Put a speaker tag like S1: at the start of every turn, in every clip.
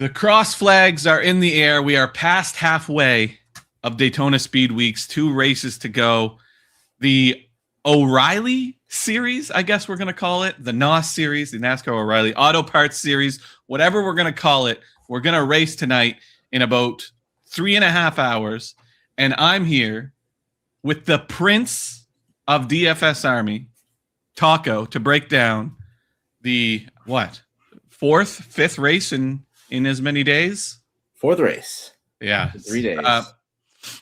S1: The cross flags are in the air. We are past halfway of Daytona Speed Weeks. 2 races to go. The O'Reilly series, I guess we're going to call it. The NOS series, the NASCAR O'Reilly Auto Parts series, whatever we're going to call it. We're going to race tonight in about 3.5 hours. And I'm here with the Prince of DFS Army, Taco, to break down the, fourth, fifth race in as many days?
S2: 4th race.
S1: Yeah.
S2: 3 days.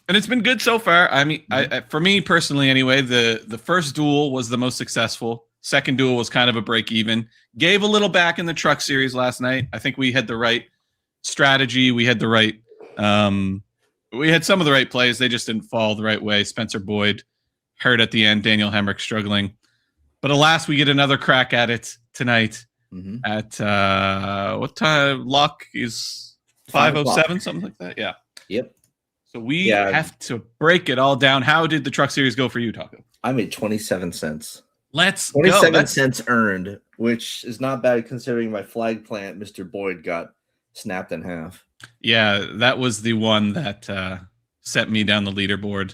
S1: And it's been good so far. I mean, for me personally anyway, the first duel was the most successful. Second duel was kind of a break even. Gave a little back in the truck series last night. I think we had the right strategy. We had the right we had some of the right plays. They just didn't fall the right way. Spencer Boyd hurt at the end. Daniel Hemrick struggling. But alas, we get another crack at it tonight at what time? Lock is 5:07, something like that. Yeah.
S2: Yep.
S1: So we have to break it all down. How did the truck series go for you, Taco?
S2: I made 27 cents.
S1: Let's
S2: 27
S1: go.
S2: cents earned, which is not bad considering my flag plant, Mr. Boyd, got snapped in half.
S1: Yeah, that was the one that set me down the leaderboard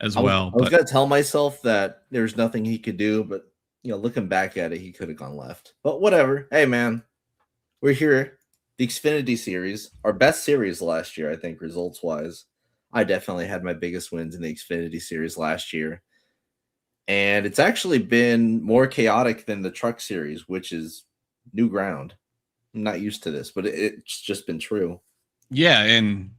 S1: as well.
S2: I was going to tell myself that there's nothing he could do, but looking back at it, he could have gone left. But whatever. Hey, man, we're here. The Xfinity series, our best series last year, I think, results-wise. I definitely had my biggest wins in the Xfinity series last year. And it's actually been more chaotic than the truck series, which is new ground. I'm not used to this, but it's just been true.
S1: Yeah, and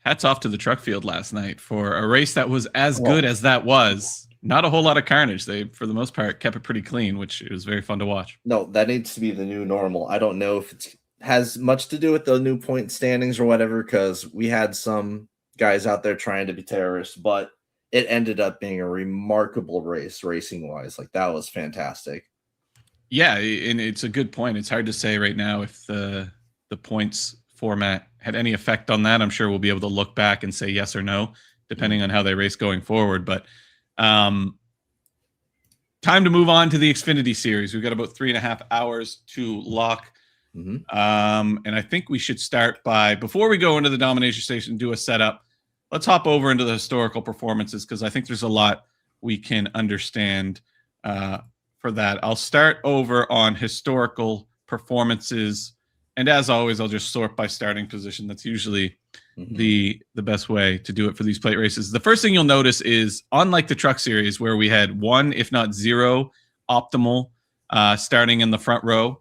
S1: hats off to the truck field last night for a race that was as good as that was. Not a whole lot of carnage. They, for the most part, kept it pretty clean, which was very fun to watch.
S2: No, that needs to be the new normal. I don't know if it has much to do with the new point standings or whatever, because we had some guys out there trying to be terrorists, but it ended up being a remarkable race racing-wise. Like, that was fantastic.
S1: Yeah, and it's a good point. It's hard to say right now if the points format had any effect on that. I'm sure we'll be able to look back and say yes or no, depending on how they race going forward. But time to move on to the Xfinity series. We've got about 3.5 hours to lock. And I think we should start by, before we go into the domination station, do a setup. Let's hop over into the historical performances, because I think there's a lot we can understand for that. I'll start over on historical performances. And as always, I'll just sort by starting position. That's usually the best way to do it for these plate races. The first thing you'll notice is, unlike the truck series, where we had 1, if not 0, optimal starting in the front row,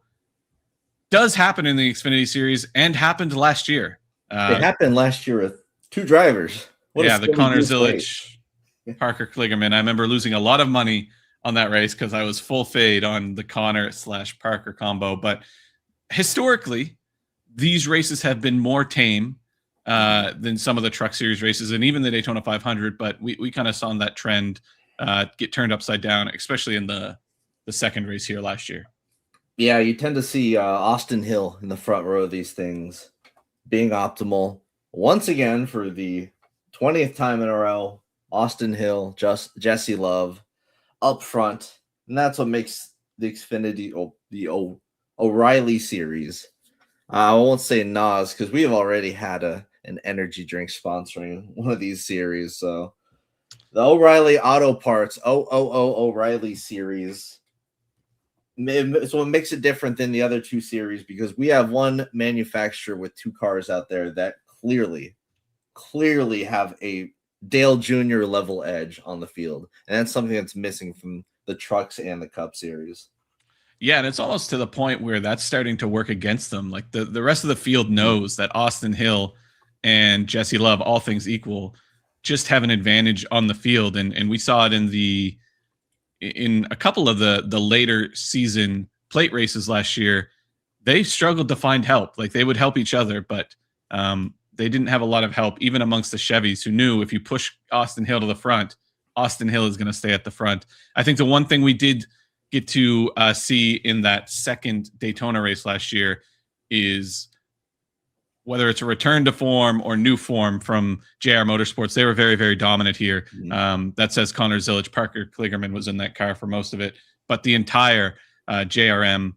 S1: does happen in the Xfinity series and happened last year.
S2: It happened last year with 2 drivers.
S1: The Connor Zilic, Parker Kligerman. I remember losing a lot of money on that race because I was full fade on the Connor/Parker combo. But historically, these races have been more tame than some of the truck series races and even the Daytona 500. But we kind of saw that trend get turned upside down, especially in the second race here last year.
S2: Yeah, you tend to see Austin Hill in the front row of these things being optimal. Once again, for the 20th time in a row, Austin Hill, Jesse Love up front. And that's what makes the Xfinity, the O'Reilly series. I won't say NOS, because we have already had an energy drink sponsoring one of these series. So the O'Reilly Auto Parts, O'Reilly series. So what makes it different than the other 2 series, because we have one manufacturer with 2 cars out there that clearly have a Dale Jr. level edge on the field. And that's something that's missing from the trucks and the Cup series.
S1: Yeah, and it's almost to the point where that's starting to work against them. Like the rest of the field knows that Austin Hill and Jesse Love, all things equal, just have an advantage on the field. And we saw it in a couple of the later season plate races last year. They struggled to find help. Like, they would help each other, but they didn't have a lot of help, even amongst the Chevys, who knew if you push Austin Hill to the front, Austin Hill is going to stay at the front. I think the one thing we did get to see in that second Daytona race last year is, whether it's a return to form or new form from JR Motorsports, they were very, very dominant here. That says Connor Zilic. Parker Kligerman was in that car for most of it, but the entire JRM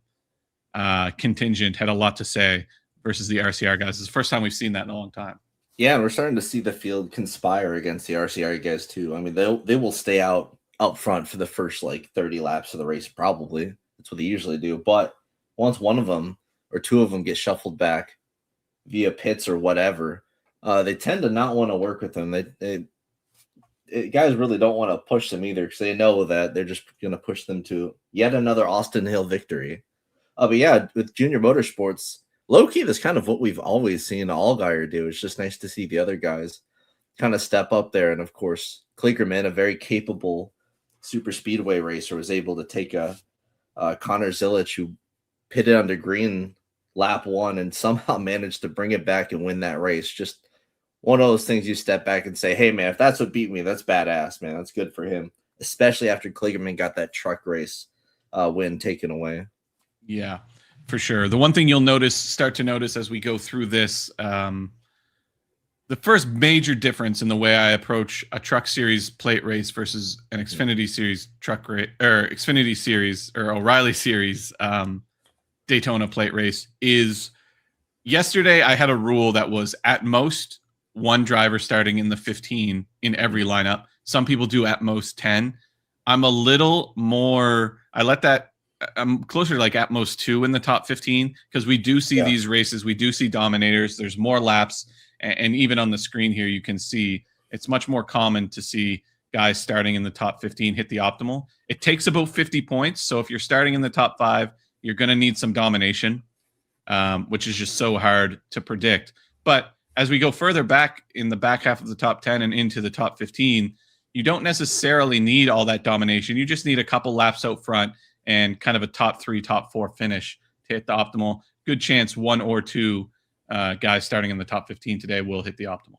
S1: contingent had a lot to say versus the RCR guys. It's the first time we've seen that in a long time.
S2: Yeah, and we're starting to see the field conspire against the RCR guys too. I mean, they will stay out up front for the first like 30 laps of the race, probably. That's what they usually do. But once one of them or two of them get shuffled back via pits or whatever, they tend to not want to work with them. Guys really don't want to push them either because they know that they're just going to push them to yet another Austin Hill victory. But yeah, with Junior Motorsports, low-key, that's kind of what we've always seen Allgaier do. It's just nice to see the other guys kind of step up there. And, of course, Kligerman, a very capable super speedway racer, was able to take a Connor Zilich, who pitted under green lap 1 and somehow managed to bring it back and win that race. Just one of those things you step back and say, hey, man, if that's what beat me, that's badass, man. That's good for him, especially after Kligerman got that truck race win taken away.
S1: Yeah, for sure. The one thing you'll start to notice as we go through this, the first major difference in the way I approach a Truck Series plate race versus an Xfinity Series truck race, or Xfinity Series or O'Reilly Series Daytona plate race is yesterday I had a rule that was at most one driver starting in the 15 in every lineup. Some people do at most 10. I'm a little more, I'm closer to like at most 2 in the top 15 because we do see these races. We do see dominators. There's more laps. And even on the screen here, you can see it's much more common to see guys starting in the top 15 hit the optimal. It takes about 50 points. So if you're starting in the top 5, you're going to need some domination, which is just so hard to predict. But as we go further back in the back half of the top 10 and into the top 15, you don't necessarily need all that domination. You just need a couple laps out front and kind of a top 3, top 4 finish to hit the optimal. Good chance 1 or 2 guys starting in the top 15 today will hit the optimal.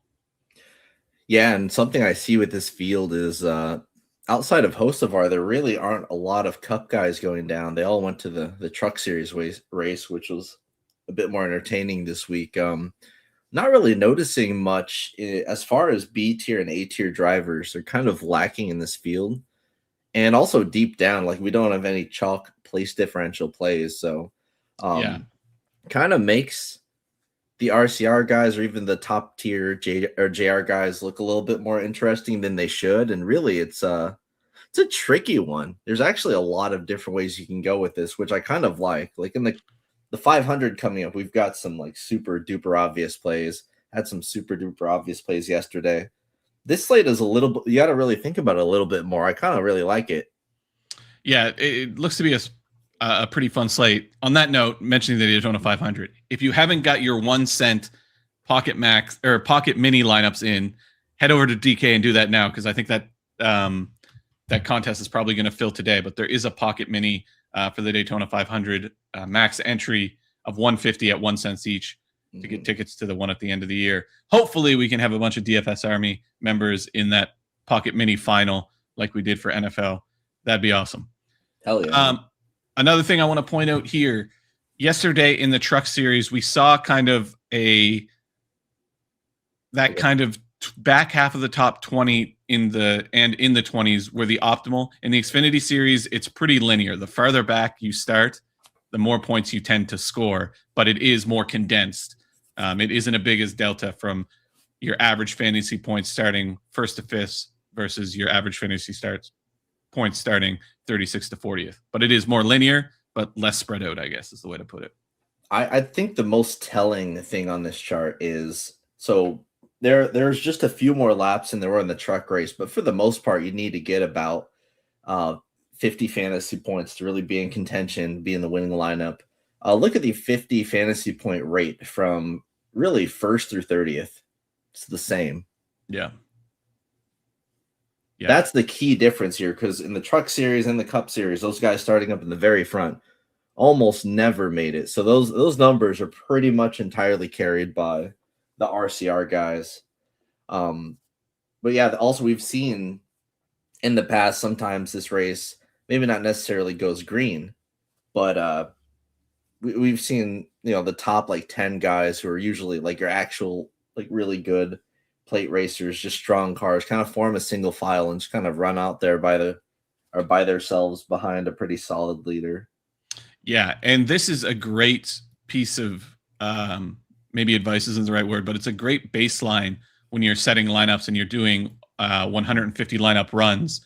S2: Yeah, and something I see with this field is outside of Hocevar, there really aren't a lot of Cup guys going down. They all went to the Truck Series race, which was a bit more entertaining this week. Not really noticing much as far as B tier and A tier drivers. They're kind of lacking in this field. And also deep down, like we don't have any chalk place differential plays. So kind of makes the RCR guys or even the top tier JR guys look a little bit more interesting than they should. And really it's a tricky one. There's actually a lot of different ways you can go with this, which I kind of like in the 500 coming up, we've got some like super duper obvious plays, had some super duper obvious plays yesterday. This slate is a little bit, you got to really think about it a little bit more. I kind of really like it.
S1: Yeah, it looks to be a pretty fun slate. On that note, mentioning the Daytona 500, if you haven't got your 1 cent Pocket Max or Pocket Mini lineups in, head over to DK and do that now because I think that that contest is probably going to fill today. But there is a Pocket Mini for the Daytona 500 max entry of 150 at 1 cent each to get tickets to the one at the end of the year. Hopefully, we can have a bunch of DFS Army members in that Pocket Mini final like we did for NFL. That'd be awesome.
S2: Hell yeah.
S1: Another thing I want to point out here, yesterday in the Truck Series, we saw kind of back half of the top 20 in the 20s were the optimal. In the Xfinity Series, it's pretty linear. The farther back you start, the more points you tend to score, but it is more condensed. It isn't as big as delta from your average fantasy points starting 1st to 5th versus your average fantasy points starting 36th to 40th. But it is more linear, but less spread out, I guess is the way to put it.
S2: I think the most telling thing on this chart is so there's just a few more laps than there were in the truck race, but for the most part, you need to get about 50 fantasy points to really be in contention, be in the winning lineup. Look at the 50 fantasy point rate from really 1st through 30th. It's the same.
S1: Yeah.
S2: That's the key difference here because in the Truck Series and the Cup Series, those guys starting up in the very front almost never made it. So those numbers are pretty much entirely carried by the RCR guys. But yeah, also we've seen in the past sometimes this race maybe not necessarily goes green, but we've seen the top like 10 guys who are usually like your actual like really good plate racers, just strong cars, kind of form a single file and just kind of run out there by themselves behind a pretty solid leader.
S1: Yeah, and this is a great piece of maybe advice isn't the right word, but it's a great baseline when you're setting lineups and you're doing 150 lineup runs.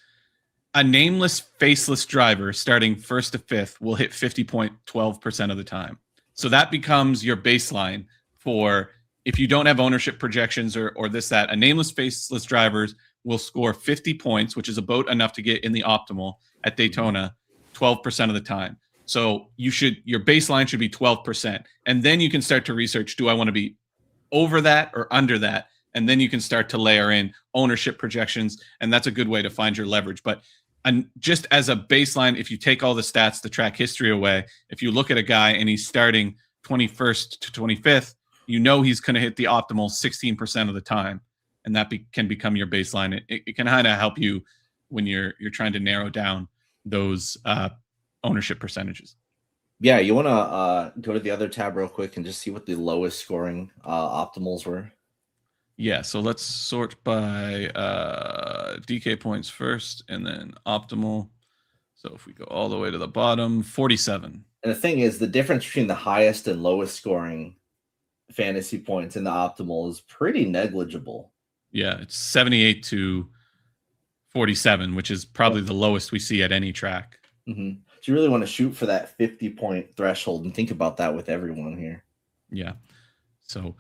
S1: A nameless, faceless driver starting first to fifth will hit 50.12% of the time. So that becomes your baseline for if you don't have ownership projections or this, that. A nameless, faceless drivers will score 50 points, which is about enough to get in the optimal at Daytona 12% of the time. So your baseline should be 12%. And then you can start to research, do I want to be over that or under that? And then you can start to layer in ownership projections. And that's a good way to find your leverage. But just as a baseline, if you take all the stats, the track history away, if you look at a guy and he's starting 21st to 25th, you know he's going to hit the optimal 16% of the time. And that can become your baseline. It can kind of help you when you're trying to narrow down those ownership percentages.
S2: Yeah, you want to go to the other tab real quick and just see what the lowest scoring optimals were.
S1: Yeah, so let's sort by DK points first and then optimal. So if we go all the way to the bottom, 47.
S2: And the thing is, the difference between the highest and lowest scoring fantasy points in the optimal is pretty negligible.
S1: Yeah, it's 78 to 47, which is probably the lowest we see at any track.
S2: Mm-hmm. So you really want to shoot for that 50-point threshold and think about that with everyone here.
S1: Yeah. So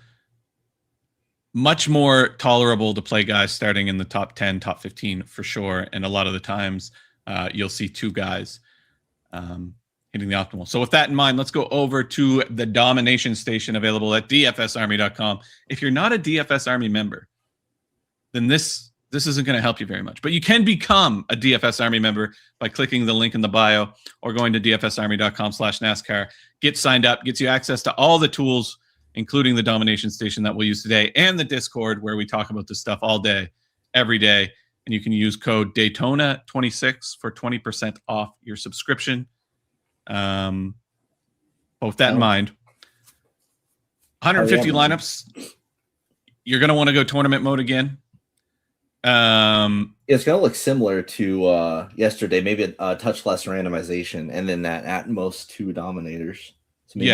S1: much more tolerable to play guys starting in the top 10, top 15 for sure. And a lot of the times you'll see two guys hitting the optimal. So with that in mind, let's go over to the domination station available at dfsarmy.com. If you're not a DFS Army member, then this isn't going to help you very much. But you can become a DFS Army member by clicking the link in the bio or going to dfsarmy.com/NASCAR. Get signed up, gets you access to all the tools, including the domination station that we'll use today and the Discord where we talk about this stuff all day, every day. And you can use code Daytona26 for 20% off your subscription. Both that in mind. 150 lineups. You're going to want to go tournament mode again.
S2: It's going to look similar to yesterday, maybe a touch less randomization, and then that at most 2 dominators. So maybe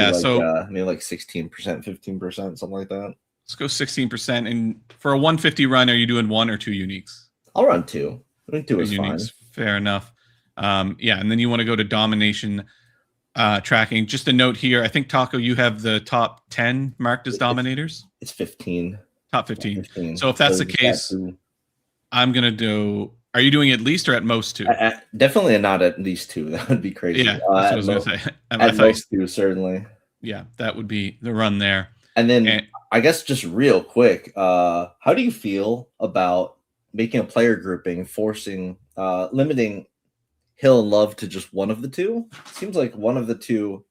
S2: maybe like 16%, 15%, something like that.
S1: Let's go 16%. And for a 150 run, are you doing 1 or 2 uniques?
S2: I'll run 2. I think 2 is
S1: uniques,
S2: fine.
S1: Fair enough. Yeah, and then you want to go to domination tracking. Just a note here, I think, Taco, you have the top 10 marked as dominators?
S2: It's 15.
S1: Top 15. So if that's the case, I'm going to do... Are you doing at least or at most 2?
S2: Definitely not at least 2. That would be crazy.
S1: Yeah, that's what I was going to say.
S2: At most 2, certainly.
S1: Yeah, that would be the run there.
S2: And then I guess just real quick, how do you feel about making a player grouping, limiting Hill and Love to just one of the two? Seems like one of the two,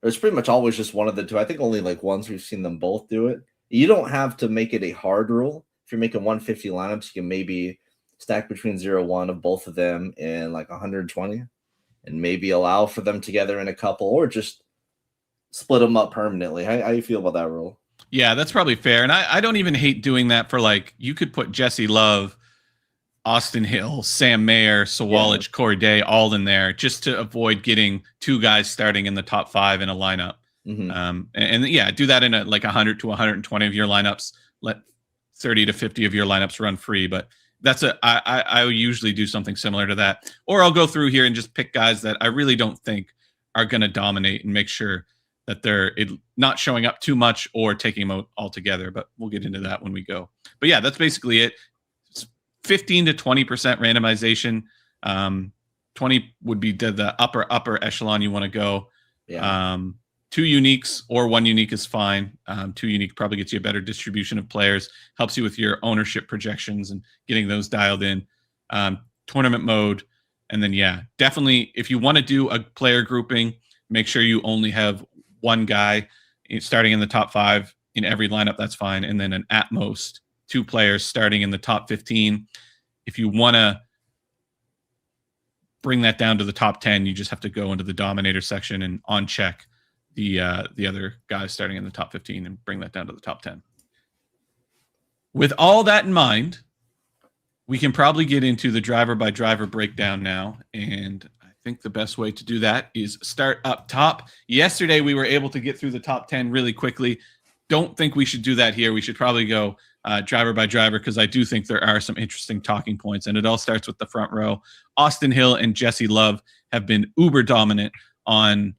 S2: or it's pretty much always just one of the two. I think only like once we've seen them both do it. You don't have to make it a hard rule. If you're making 150 lineups, you can maybe stack between 0-1 of both of them in like 120 and maybe allow for them together in a couple or just split them up permanently. How you feel about that rule?
S1: Yeah, that's probably fair. And I don't even hate doing that for like, you could put Jesse Love, Austin Hill, Sam Mayer, Sawalich, Corey Day all in there just to avoid getting 2 guys starting in the top 5 in a lineup. Mm-hmm. And yeah, do that in like 100 to 120 of your lineups. Let 30 to 50 of your lineups run free. But I usually do something similar to that. Or I'll go through here and just pick guys that I really don't think are going to dominate and make sure that they're not showing up too much or taking them out altogether. But we'll get into that when we go. But yeah, that's basically it. It's 15 to 20% randomization. 20 would be the upper echelon you want to go. Yeah. 2 uniques or 1 unique is fine. 2 unique probably gets you a better distribution of players, helps you with your ownership projections and getting those dialed in. Tournament mode. And then, yeah, definitely if you want to do a player grouping, make sure you only have 1 guy starting in the top 5 in every lineup. That's fine. And then at most 2 players starting in the top 15. If you want to bring that down to the top 10, you just have to go into the dominator section and on check the other guys starting in the top 15 and bring that down to the top 10. With all that in mind, we can probably get into the driver by driver breakdown now. And I think the best way to do that is start up top. Yesterday, we were able to get through the top 10 really quickly. don't think we should do that here. We should probably go driver by driver, because I do think there are some interesting talking points, and it all starts with the front row. Austin Hill and Jesse Love have been uber dominant on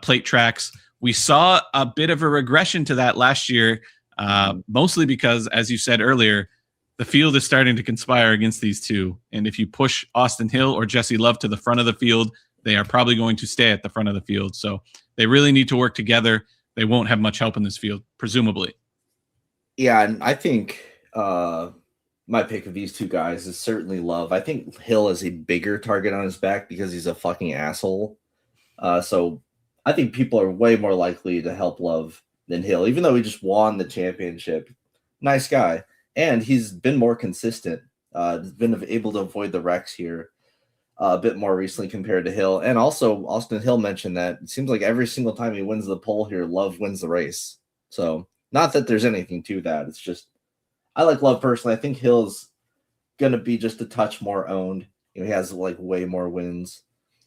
S1: plate tracks. We saw a bit of a regression to that last year, mostly because, as you said earlier, the field is starting to conspire against these two. And if you push Austin Hill or Jesse Love to the front of the field, they are probably going to stay at the front of the field. So they really need to work together. They won't have much help in this field, presumably.
S2: Yeah, and I think my pick of these two guys is certainly Love. I think Hill is a bigger target on his back because he's a fucking asshole. So I think people are way more likely to help Love than Hill, even though he just won the championship. Nice guy. And he's been more consistent. He's been able to avoid the wrecks here a bit more recently compared to Hill. And also, Austin Hill mentioned that it seems like every single time he wins the pole here, Love wins the race. So not that there's anything to that. It's just, I like Love personally. I think Hill's going to be just a touch more owned. He has like way more wins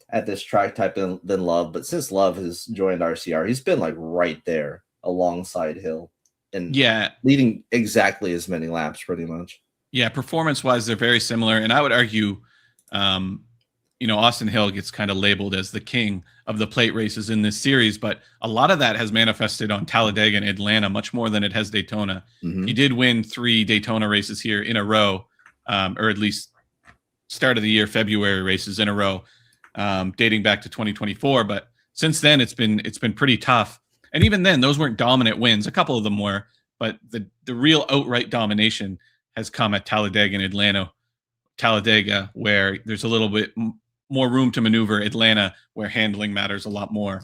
S2: at this track type than Love. But since Love has joined RCR, he's been like right there alongside Hill. And leading exactly as many laps pretty much.
S1: Yeah, performance-wise, they're very similar. And I would argue, Austin Hill gets kind of labeled as the king of the plate races in this series, but a lot of that has manifested on Talladega and Atlanta much more than it has Daytona. Mm-hmm. He did win 3 Daytona races here in a row, or at least start of the year February races in a row, dating back to 2024. But since then, it's been pretty tough. And even then, those weren't dominant wins. A couple of them were, but the real outright domination has come at Talladega and Atlanta. Talladega, where there's a little bit more room to maneuver. Atlanta, where handling matters a lot more.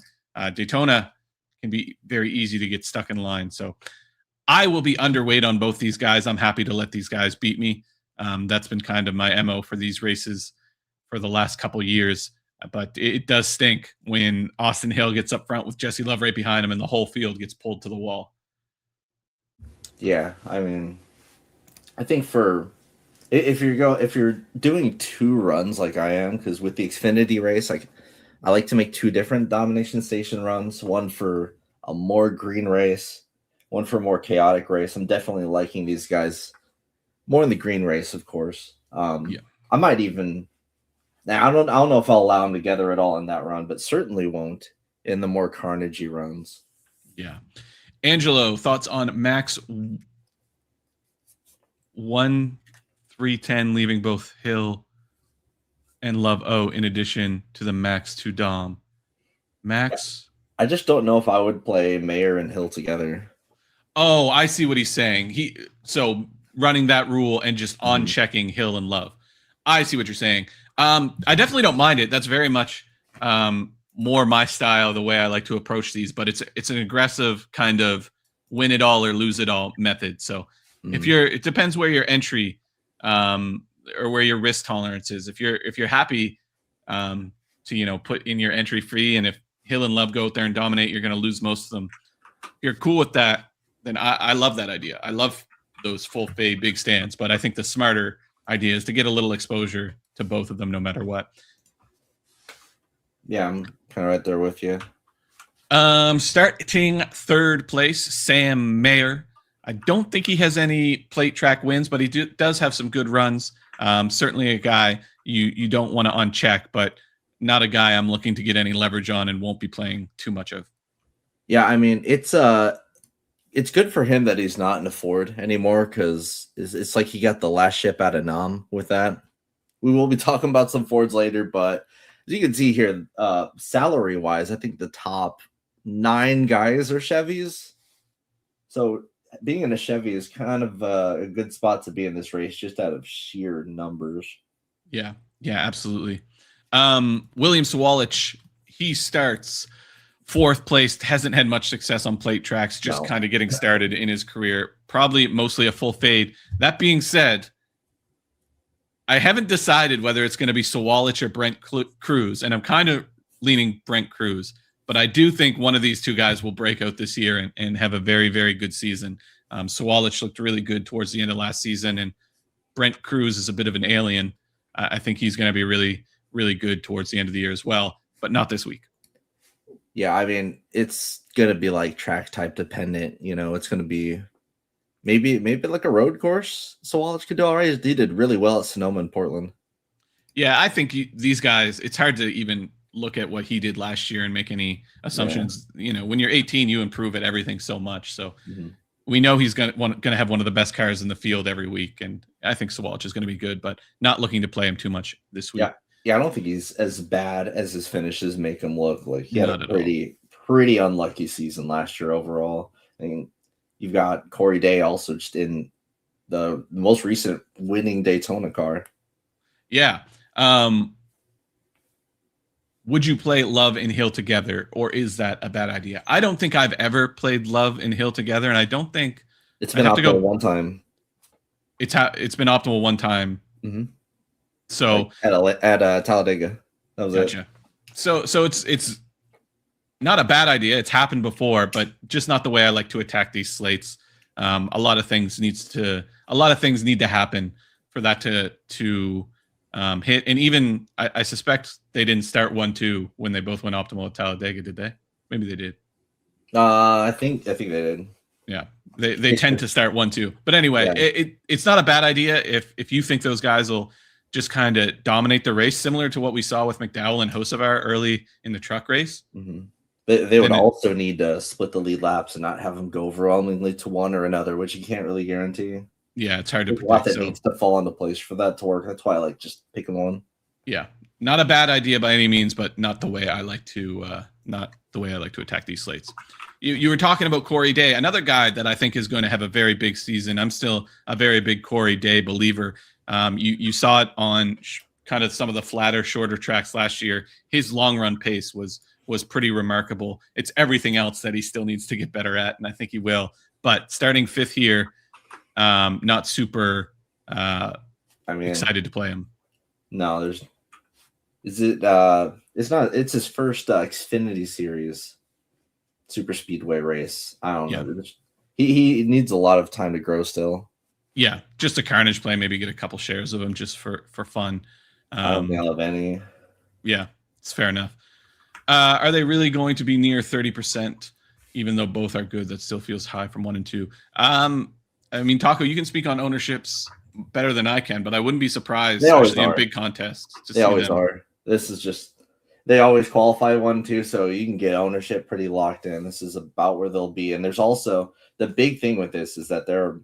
S1: Daytona can be very easy to get stuck in line. So I will be underweight on both these guys. I'm happy to let these guys beat me. That's been kind of my MO for these races for the last couple years. But it does stink when Austin Hill gets up front with Jesse Love right behind him and the whole field gets pulled to the wall.
S2: Yeah, I mean, I think if you're doing 2 runs like I am, because with the Xfinity race, like I like to make 2 different domination station runs, one for a more green race, one for a more chaotic race. I'm definitely liking these guys more in the green race, of course. I might even. Now, I don't know if I'll allow them together at all in that run, but certainly won't in the more carnagey runs.
S1: Yeah. Angelo, thoughts on Max 1-3-10, leaving both Hill and Love in addition to the Max 2 Dom. Max?
S2: I just don't know if I would play Mayer and Hill together.
S1: Oh, I see what he's saying. So running that rule and just on-checking Hill and Love. I see what you're saying. I definitely don't mind it. That's very much more my style, the way I like to approach these. But it's an aggressive kind of win it all or lose it all method. So it depends where your entry or where your risk tolerance is. If you're happy to put in your entry free, and if Hill and Love go out there and dominate, you're going to lose most of them. If you're cool with that, then I love that idea. I love those full fade big stands, but I think the smarter idea is to get a little exposure to both of them no matter what.
S2: Yeah, I'm kind of right there with you.
S1: Starting 3rd place, Sam Mayer. I don't think he has any plate track wins, but he does have some good runs. Certainly a guy you don't want to uncheck, but not a guy I'm looking to get any leverage on and won't be playing too much of.
S2: Yeah, I mean, it's good for him that he's not in a Ford anymore, because it's like he got the last ship out of Nam with that. We will be talking about some Fords later, but as you can see here, salary-wise, I think the top 9 guys are Chevys. So being in a Chevy is kind of a good spot to be in this race, just out of sheer numbers.
S1: Yeah, absolutely. William Sawalich, he starts 4th place, hasn't had much success on plate tracks, just kind of getting started in his career, probably mostly a full fade. That being said, I haven't decided whether it's going to be Sawalich or Brent Cruz, and I'm kind of leaning Brent Cruz, but I do think one of these 2 guys will break out this year and have a very, very good season. Sawalich looked really good towards the end of last season, and Brent Cruz is a bit of an alien. I think he's going to be really, really good towards the end of the year as well, but not this week.
S2: Yeah, I mean, it's gonna be like track type dependent. It's gonna be maybe like a road course. Sawallich could do all right. He did really well at Sonoma and Portland.
S1: Yeah, I think these guys, it's hard to even look at what he did last year and make any assumptions. When you're 18, you improve at everything so much. So we know he's going to have one of the best cars in the field every week. And I think Sawallich is going to be good, but not looking to play him too much this week.
S2: Yeah, I don't think he's as bad as his finishes make him look. Like he had
S1: Not
S2: a
S1: at all.
S2: pretty unlucky season last year overall. I mean, you've got Corey Day also just in the most recent winning Daytona car.
S1: Yeah. Would you play Love and Hill together, or is that a bad idea? I don't think I've ever played Love and Hill together, and I don't think
S2: it's been optimal one time.
S1: It's been optimal one time. So
S2: like at Talladega, that was
S1: gotcha. It. So it's not a bad idea. It's happened before, but just not the way I like to attack these slates. A lot of things need to happen for that to hit. And even I suspect they didn't start 1-2 when they both went optimal at Talladega, did they? Maybe they did.
S2: I think they did.
S1: Yeah, they tend to start 1-2. But anyway, it's not a bad idea if you think those guys will just kind of dominate the race, similar to what we saw with McDowell and Hocevar early in the truck race.
S2: They would also need to split the lead laps and not have them go overwhelmingly to one or another, which you can't really guarantee.
S1: Yeah, it's hard to predict.
S2: A lot that needs to fall into place for that to work. That's why I like just picking one.
S1: Yeah, not a bad idea by any means, but not the way I like to attack these slates. You were talking about Corey Day, another guy that I think is going to have a very big season. I'm still a very big Corey Day believer. You saw it on kind of some of the flatter, shorter tracks last year. His long run pace was pretty remarkable. It's everything else that he still needs to get better at, and I think he will. But starting fifth here, not super excited to play him.
S2: No, it's not. It's his first Xfinity Series super speedway race. I don't know. He needs a lot of time to grow still.
S1: Yeah, just a carnage play, maybe get a couple shares of him just for fun.
S2: I don't think I'll have any.
S1: Yeah, it's fair enough. Are they really going to be near 30%, even though both are good? That still feels high from 1 and 2. I mean, Taco, you can speak on ownerships better than I can, but I wouldn't be surprised, especially in big contests.
S2: They always are. This is just, they always qualify 1-2, so you can get ownership pretty locked in. This is about where they'll be. And there's also the big thing with this is that there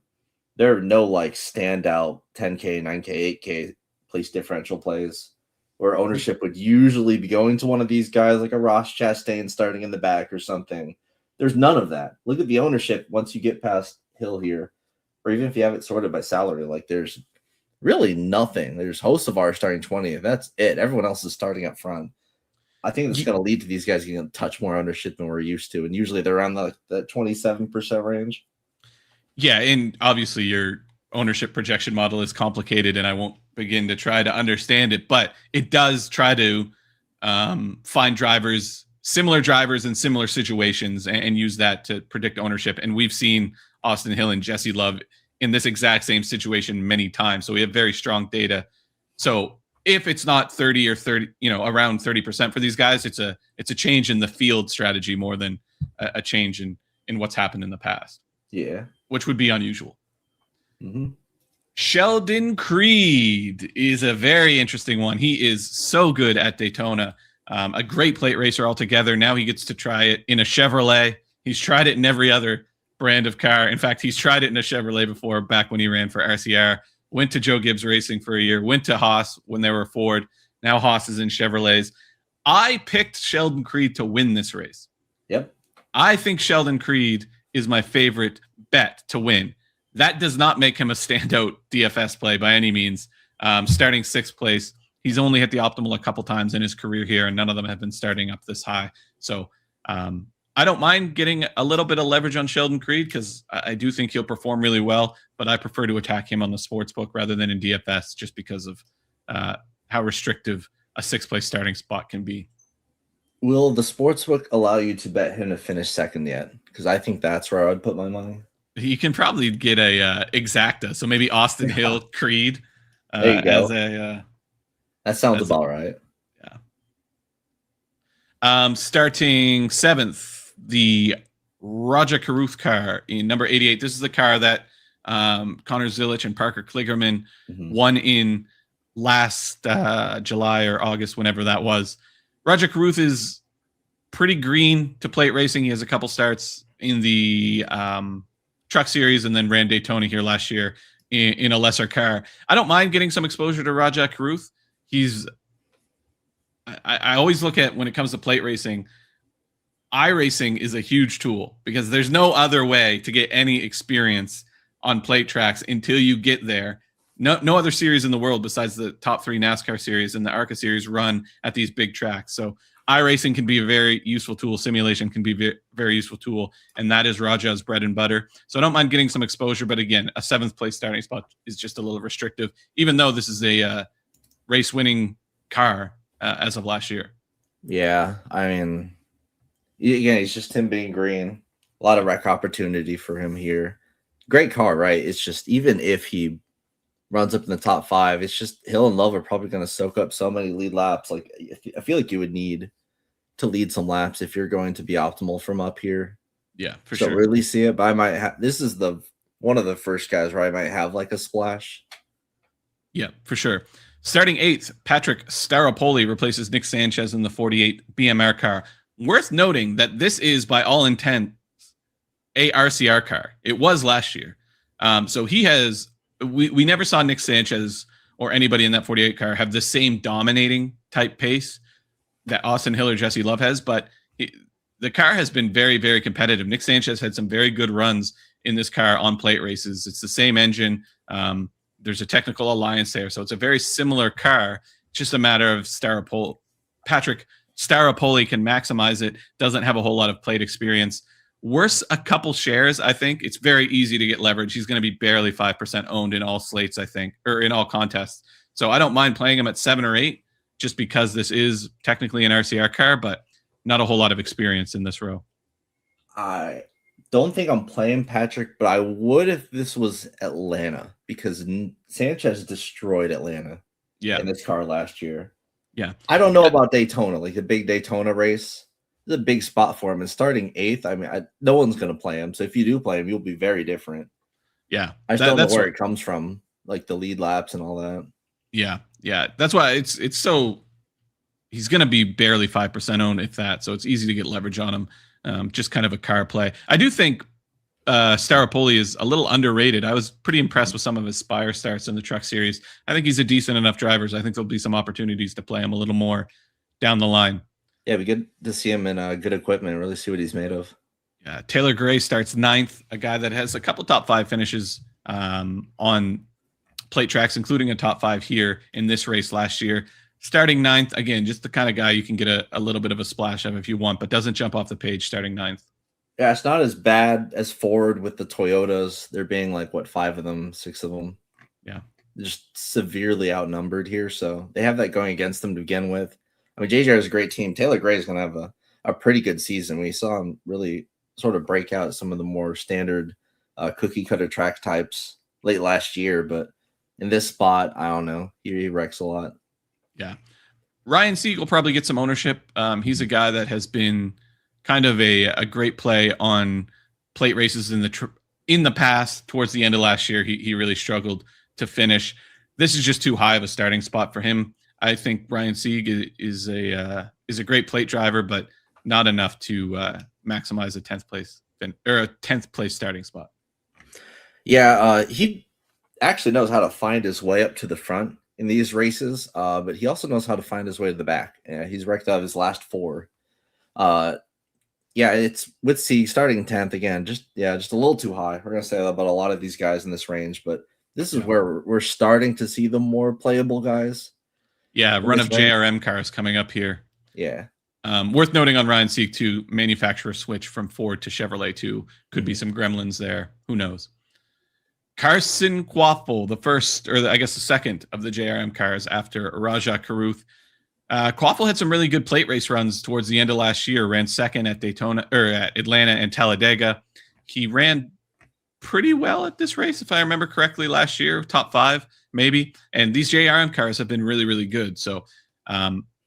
S2: are no like standout 10K, 9K, 8K place differential plays where ownership would usually be going to one of these guys like a Ross Chastain starting in the back or something. There's none of that. Look at the ownership once you get past Hill here, or even if you have it sorted by salary, like there's really nothing. There's Hocevar starting 20th. That's it. Everyone else is starting up front. I think it's going to lead to these guys getting a touch more ownership than we're used to. And usually they're around the 27% range.
S1: Yeah, and obviously your ownership projection model is complicated, and I won't begin to try to understand it, but it does try to find similar drivers in similar situations and use that to predict ownership. And we've seen Austin Hill and Jesse Love in this exact same situation many times. So we have very strong data. So if it's not 30 or 30, around 30% for these guys, it's a change in the field strategy more than a change in what's happened in the past.
S2: Yeah.
S1: Which would be unusual. Sheldon Creed is a very interesting one. He is so good at Daytona. A great plate racer altogether. Now he gets to try it in a Chevrolet. He's tried it in every other brand of car. In fact, he's tried it in a Chevrolet before, back when he ran for RCR. Went to Joe Gibbs Racing for a year. Went to Haas when they were Ford. Now Haas is in Chevrolets. I picked Sheldon Creed to win this race.
S2: Yep.
S1: I think Sheldon Creed is my favorite bet to win. That does not make him a standout DFS play by any means. Starting 6th place. He's only hit the optimal a couple times in his career here, and none of them have been starting up this high. So I don't mind getting a little bit of leverage on Sheldon Creed because I do think he'll perform really well, but I prefer to attack him on the sportsbook rather than in DFS just because of how restrictive a 6th place starting spot can be.
S2: Will the sportsbook allow you to bet him to finish 2nd yet? Because I think that's where I would put my money.
S1: You can probably get a exacta. So maybe Austin Hill, Creed.
S2: There you go. That sounds about right.
S1: Yeah. Starting 7th, the Raja Karuth car in number 88. This is the car that Connor Zilich and Parker Kligerman won in last July or August, whenever that was. Raja Karuth is pretty green to plate racing. He has a couple starts in the truck series and then ran Daytona here last year in a lesser car. I don't mind getting some exposure to Raja Karuth. I always look at, when it comes to plate racing, iRacing is a huge tool because there's no other way to get any experience on plate tracks until you get there. No other series in the world besides the top 3 NASCAR series and the ARCA series run at these big tracks. So iRacing can be a very useful tool. Simulation can be a very useful tool. And that is Raja's bread and butter. So I don't mind getting some exposure. But again, a 7th place starting spot is just a little restrictive, even though this is a race winning car as of last year.
S2: Yeah. I mean, again, it's just him being green. A lot of wreck opportunity for him here. Great car, right? It's just, even if he runs up in the top 5, it's just Hill and Love are probably going to soak up so many lead laps. Like, I feel like you would need to lead some laps if you're going to be optimal from up here.
S1: Yeah, for sure.
S2: Really see it, but I might have, this is one of the first guys where I might have like a splash.
S1: Yeah, for sure. Starting 8th, Patrick Staropoli replaces Nick Sanchez in the 48 BMR car. Worth noting that this is, by all intents, a RCR car. It was last year. So he has, we never saw Nick Sanchez or anybody in that 48 car have the same dominating type pace that Austin Hill or Jesse Love has, but the car has been very, very competitive. Nick Sanchez had some very good runs in this car on plate races. It's the same engine. There's a technical alliance there. So it's a very similar car. It's just a matter of Patrick Staropoli can maximize it, doesn't have a whole lot of plate experience. Worse a couple shares, I think. It's very easy to get leverage. He's going to be barely 5% owned in all slates, I think, or in all contests. So I don't mind playing him at 7 or 8 just because this is technically an RCR car, but not a whole lot of experience in this row.
S2: I don't think I'm playing Patrick, but I would if this was Atlanta, because Sanchez destroyed Atlanta in this car last year.
S1: Yeah.
S2: I don't know about Daytona, like the big Daytona race. It's a big spot for him. And starting 8th, I mean, no one's going to play him. So if you do play him, you'll be very different.
S1: Yeah.
S2: I just don't know where it comes from, like the lead laps and all that.
S1: Yeah. Yeah. That's why it's so, he's going to be barely 5% owned, if that. So it's easy to get leverage on him. Just kind of a car play. I do think Staropoli is a little underrated. I was pretty impressed with some of his Spire starts in the truck series. I think he's a decent enough driver. I think there'll be some opportunities to play him a little more down the line.
S2: Yeah, it'd be good to see him in good equipment and really see what he's made of.
S1: Yeah, Taylor Gray starts 9th, a guy that has a couple top 5 finishes on plate tracks, including a top 5 here in this race last year. Starting 9th, again, just the kind of guy you can get a little bit of a splash of if you want, but doesn't jump off the page starting 9th.
S2: Yeah, it's not as bad as Ford with the Toyotas. There being like, 5 of them, 6 of them.
S1: Yeah.
S2: They're just severely outnumbered here. So they have that going against them to begin with. I mean, JJR is a great team. Taylor Gray is going to have a pretty good season. We saw him really sort of break out some of the more standard cookie cutter track types late last year. But in this spot, I don't know. He wrecks a lot.
S1: Yeah. Ryan Sieg will probably get some ownership. He's a guy that has been kind of a great play on plate races in the past. Towards the end of last year, he really struggled to finish. This is just too high of a starting spot for him. I think Ryan Sieg is a great plate driver, but not enough to maximize a 10th place or a 10th place starting spot.
S2: Yeah, he actually knows how to find his way up to the front in these races, but he also knows how to find his way to the back. He's wrecked out of his last 4. Yeah, it's with Sieg starting 10th again. Just a little too high. We're gonna say that about a lot of these guys in this range, but this is where we're starting to see the more playable guys.
S1: Yeah, run of JRM cars coming up here.
S2: Yeah.
S1: Worth noting on Ryan Sieg too, manufacturer switch from Ford to Chevrolet too. Could be some gremlins there. Who knows? Carson Quaffle, the first, or I guess the second of the JRM cars after Raja Karuth. Quaffle had some really good plate race runs towards the end of last year. Ran second at Daytona or at Atlanta and Talladega. He ran pretty well at this race, if I remember correctly, last year, top 5 maybe. And these JRM cars have been really, really good. So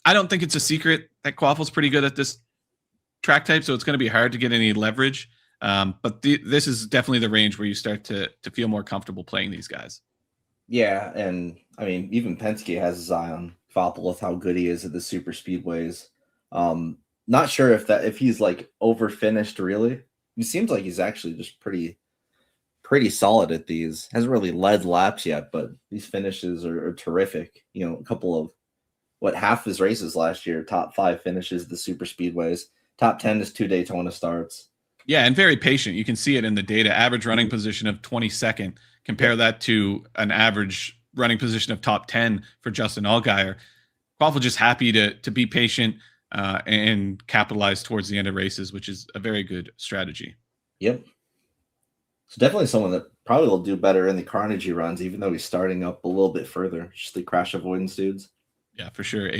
S1: I don't think it's a secret that Quaffle's pretty good at this track type, so it's going to be hard to get any leverage. But this is definitely the range where you start to feel more comfortable playing these guys.
S2: Yeah, and I mean, even Penske has his eye on Kvapil with how good he is at the super speedways. Not sure if he's like over finished really. He seems like he's actually just pretty solid at these. Hasn't really led laps yet, but these finishes are terrific. You know, a couple of half his races last year, top 5 finishes the super speedways, top 10 is 2 Daytona starts.
S1: Yeah, and very patient. You can see it in the data. Average running position of 22nd. Compare that to an average running position of top 10 for Justin Allgaier. Quaffle just happy to be patient and capitalize towards the end of races, which is a very good strategy.
S2: Yep. So definitely someone that probably will do better in the Carnegie runs, even though he's starting up a little bit further. Just the crash avoidance dudes.
S1: Yeah, for sure.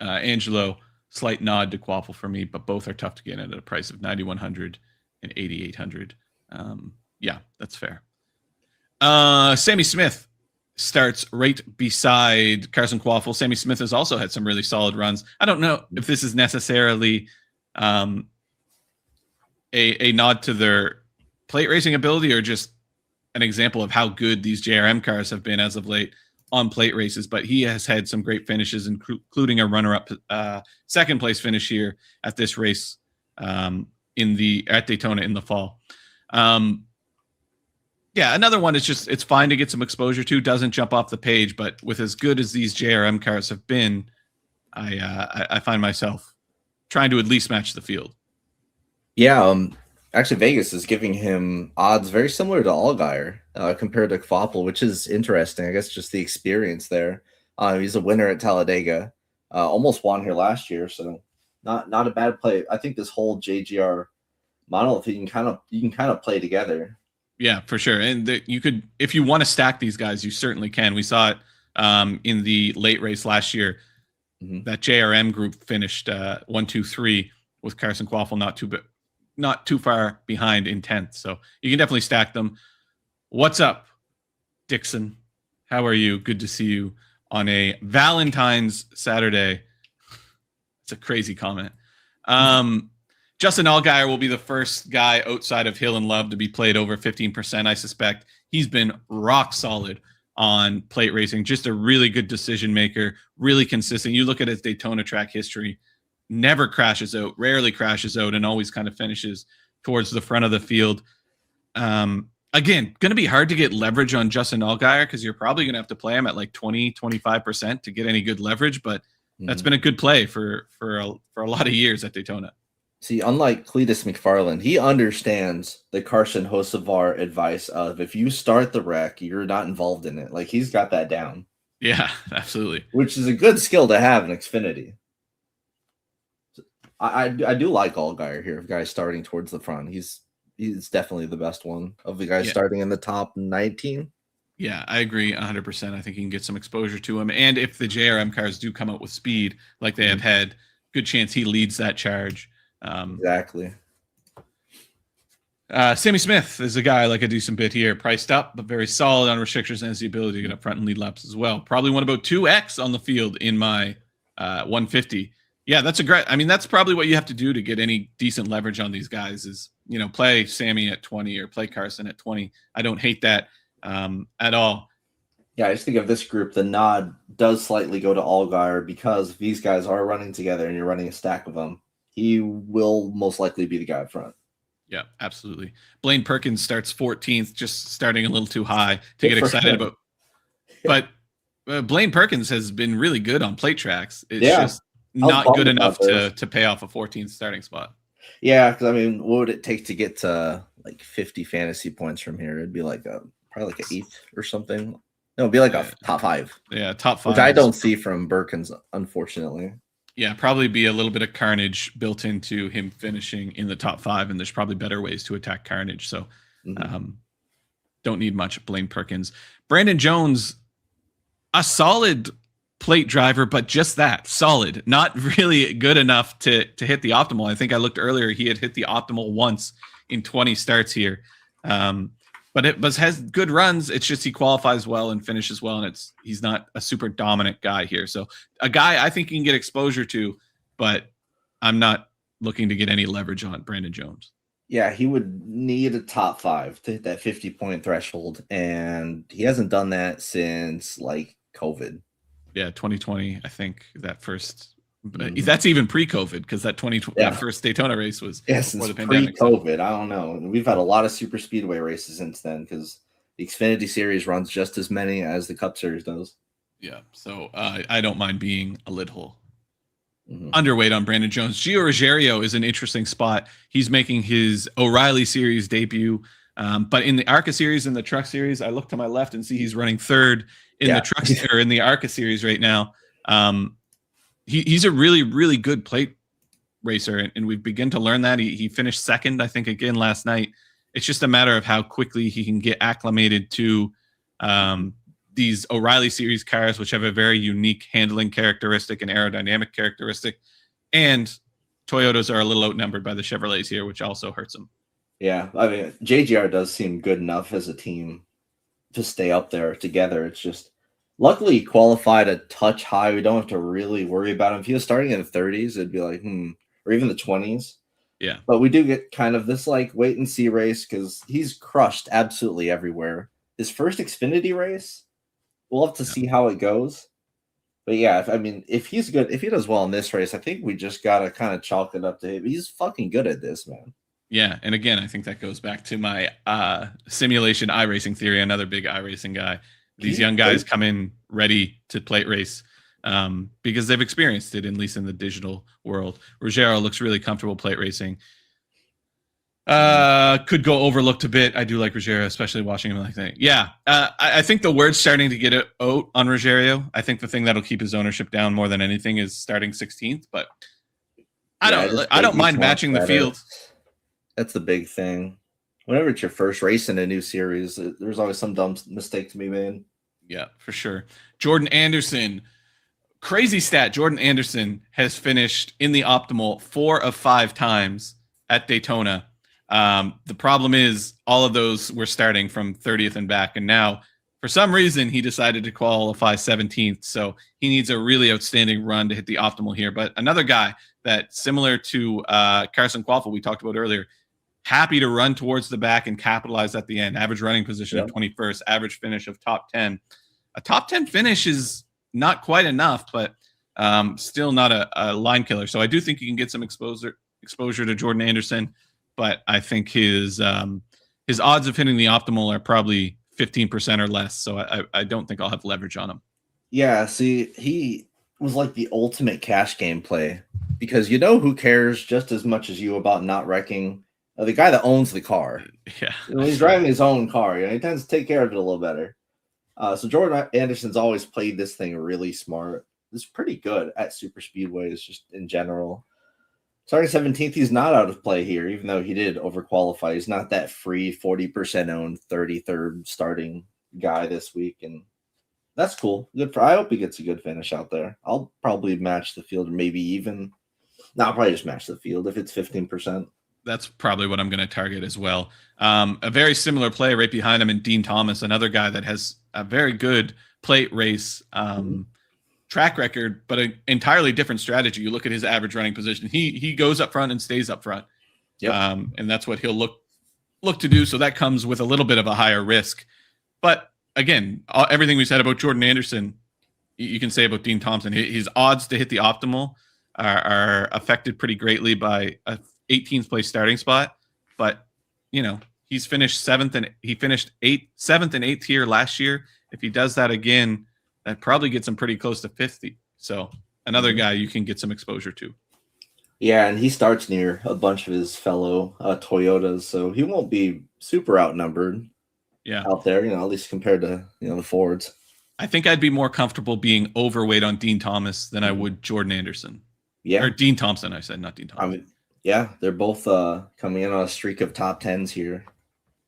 S1: Angelo, slight nod to Quaffle for me, but both are tough to get at a price of 9,100 and 8,800. Yeah, that's fair. Sammy Smith starts right beside Carson Quaffle. Sammy Smith has also had some really solid runs. I don't know if this is necessarily a nod to their plate racing ability or just an example of how good these JRM cars have been as of late on plate races, but he has had some great finishes, including a runner-up second place finish here at this race at Daytona in the fall. Yeah, another one is just, it's fine to get some exposure to, doesn't jump off the page, but with as good as these JRM cars have been, I find myself trying to at least match the field.
S2: Yeah, actually Vegas is giving him odds very similar to Allgaier compared to Kvapil, which is interesting. I guess just the experience there. He's a winner at Talladega, almost won here last year, so not a bad play. I think this whole JGR monolith you can kind of play together.
S1: Yeah, for sure. And you could, if you want to stack these guys, you certainly can. We saw it in the late race last year. Mm-hmm. That JRM group finished 1, 2, 3 with Carson Quaffle not too far behind in 10th. So you can definitely stack them. What's up, Dixon? How are you? Good to see you on a Valentine's Saturday. It's a crazy comment. Justin Allgaier will be the first guy outside of Hill and Love to be played over 15%, I suspect. He's been rock solid on plate racing, just a really good decision maker, really consistent. You look at his Daytona track history, never crashes out, rarely crashes out, and always kind of finishes towards the front of the field. Again, going to be hard to get leverage on Justin Allgaier because you're probably going to have to play him at like 20, 25% to get any good leverage, but that's been a good play for a lot of years at Daytona.
S2: See, unlike Cletus McFarland, he understands the Carson Hocevar advice of if you start the wreck, you're not involved in it. Like, he's got that down.
S1: Yeah, absolutely.
S2: Which is a good skill to have in Xfinity. I do like Allgaier here, guys starting towards the front. He's definitely the best one of the guys starting in the top 19.
S1: Yeah, I agree 100%. I think you can get some exposure to him. And if the JRM cars do come out with speed like they have had, good chance he leads that charge.
S2: Exactly.
S1: Sammy Smith is a guy I like a decent bit here, priced up, but very solid on restrictions and has the ability to get up front and lead laps as well. Probably won about 2x on the field in my 150. Yeah, that's that's probably what you have to do to get any decent leverage on these guys is, play Sammy at 20 or play Carson at 20. I don't hate that at all.
S2: Yeah, I just think of this group, the nod does slightly go to Allgaier because if these guys are running together and you're running a stack of them, he will most likely be the guy up front.
S1: Yeah, absolutely. Blaine Perkins starts 14th, just starting a little too high to get excited about. But Blaine Perkins has been really good on plate tracks. It's just not good enough to pay off a 14th starting spot.
S2: Yeah, because what would it take to get to like 50 fantasy points from here? It'd be like probably like an 8th or something. No, it'd be like a top 5.
S1: Yeah, top 5.
S2: Which I don't see from Perkins, unfortunately. Yeah,
S1: probably be a little bit of carnage built into him finishing in the top 5, and there's probably better ways to attack carnage. So don't need much Blaine Perkins. Brandon Jones, a solid plate driver, but just that, solid. Not really good enough to hit the optimal. I think I looked earlier, he had hit the optimal once in 20 starts here. but has good runs. It's just he qualifies well and finishes well, and he's not a super dominant guy here. So a guy I think you can get exposure to, but I'm not looking to get any leverage on Brandon Jones.
S2: Yeah, he would need a top 5 to hit that 50-point threshold, and he hasn't done that since like COVID.
S1: Yeah, 2020, I think that first. That's even pre-COVID because that that first Daytona race was
S2: since the pandemic. Pre-COVID, I don't know. We've had a lot of super speedway races since then because the Xfinity Series runs just as many as the Cup Series does.
S1: Yeah, so I don't mind being a little underweight on Brandon Jones. Gio Ruggiero is an interesting spot. He's making his O'Reilly Series debut, but in the ARCA Series and the Truck Series, I look to my left and see he's running third in the Truck or in the ARCA Series right now. He's a really, really good plate racer, and we've begun to learn that. He finished second, I think, again last night. It's just a matter of how quickly he can get acclimated to these O'Reilly Series cars, which have a very unique handling characteristic and aerodynamic characteristic. And Toyotas are a little outnumbered by the Chevrolets here, which also hurts them.
S2: Yeah, I mean, JGR does seem good enough as a team to stay up there together. It's just, luckily, he qualified a touch high. We don't have to really worry about him. If he was starting in the 30s, it'd be like, or even the 20s.
S1: Yeah.
S2: But we do get kind of this like wait and see race because he's crushed absolutely everywhere. His first Xfinity race, we'll have to see how it goes. But yeah, if he's good, if he does well in this race, I think we just got to kind of chalk it up to him. He's fucking good at this, man.
S1: Yeah, and again, I think that goes back to my simulation iRacing theory, another big iRacing guy. These young guys come in ready to plate race because they've experienced it, at least in the digital world. Ruggiero looks really comfortable plate racing. Could go overlooked a bit. I do like Ruggiero, especially watching him like that. Yeah, I think the word's starting to get out on Ruggiero. I think the thing that'll keep his ownership down more than anything is starting 16th, but I don't mind matching the field.
S2: That's the big thing. Whenever it's your first race in a new series, there's always some dumb mistake to be made.
S1: Yeah, for sure. Jordan Anderson, crazy stat. Jordan Anderson has finished in the optimal 4 of 5 times at Daytona. The problem is all of those were starting from 30th and back. And now, for some reason, he decided to qualify 17th. So he needs a really outstanding run to hit the optimal here. But another guy that, similar to Carson Quaffle we talked about earlier, happy to run towards the back and capitalize at the end. Average running position of 21st, average finish of top 10. A top 10 finish is not quite enough, but still not a line killer. So I do think you can get some exposure to Jordan Anderson, but I think his odds of hitting the optimal are probably 15% or less. So I don't think I'll have leverage on him.
S2: Yeah, see, he was like the ultimate cash game play because who cares just as much as you about not wrecking the guy that owns the car.
S1: Yeah.
S2: He's driving his own car. He tends to take care of it a little better. So Jordan Anderson's always played this thing really smart. He's pretty good at super speedways just in general. Starting 17th, he's not out of play here, even though he did overqualify. He's not that free 40% owned 33rd starting guy this week, and that's cool. Good I hope he gets a good finish out there. I'll probably match the field, or maybe even. No, I'll probably just match the field if it's 15%.
S1: That's probably what I'm going to target as well. A very similar play right behind him in Dean Thomas, another guy that has a very good plate race track record, but an entirely different strategy. You look at his average running position. He goes up front and stays up front. Yep. And that's what he'll look to do. So that comes with a little bit of a higher risk. But again, everything we said about Jordan Anderson, you can say about Dean Thompson. His odds to hit the optimal are affected pretty greatly by a 18th place starting spot, but he's finished 7th and he finished 7th and 8th here last year. If he does that again, that probably gets him pretty close to 50. So another guy you can get some exposure to.
S2: Yeah, and he starts near a bunch of his fellow Toyotas, so he won't be super outnumbered.
S1: Yeah,
S2: out there, at least compared to the Fords.
S1: I think I'd be more comfortable being overweight on Dean Thomas than I would Jordan Anderson.
S2: Yeah,
S1: or Dean Thompson. I said, not Dean Thompson.
S2: Yeah, they're both coming in on a streak of top 10s here.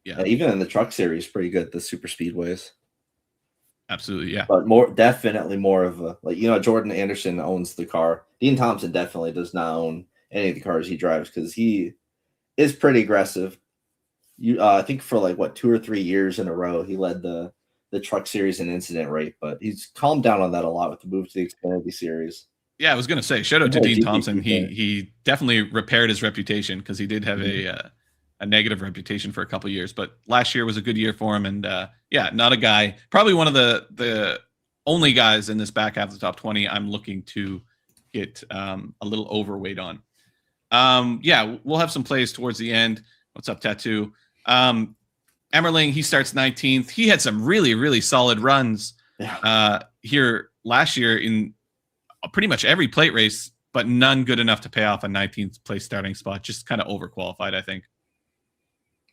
S1: Yeah,
S2: even in the truck series, pretty good. The super speedways.
S1: Absolutely, yeah.
S2: But definitely more of a Jordan Anderson owns the car. Dean Thompson definitely does not own any of the cars he drives because he is pretty aggressive. I think for like 2 or 3 years in a row, he led the Truck Series in incident rate, but he's calmed down on that a lot with the move to the Xfinity Series.
S1: Yeah, I was going to say, shout out to
S2: Oh,
S1: Dean Thompson.
S2: GP2 player.
S1: He definitely repaired his reputation because he did have a negative reputation for a couple years, but last year was a good year for him. And yeah, not a guy, probably one of the only guys in this back half of the top 20 I'm looking to get a little overweight on. Yeah, we'll have some plays towards the end. What's up, Tattoo? Emmerling, he starts 19th. He had some really, really solid runs here last year in pretty much every plate race, but none good enough to pay off a 19th place starting spot. Just kind of overqualified, I think.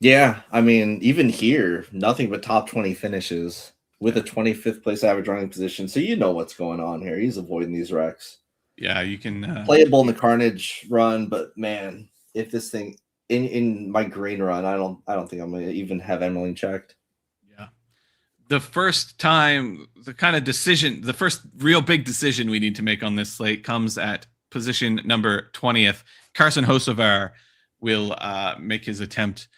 S2: Yeah, I mean, even here, nothing but top 20 finishes with a 25th place average running position. So you know what's going on here. He's avoiding these wrecks.
S1: Yeah, you can
S2: playable in the Carnage run, but man, if this thing in my green run, I don't think I'm gonna even have Emmeline checked.
S1: Yeah. The first time, the kind of decision, the first real big decision we need to make on this slate comes at position number 20th. Carson Hocevar will make his attempt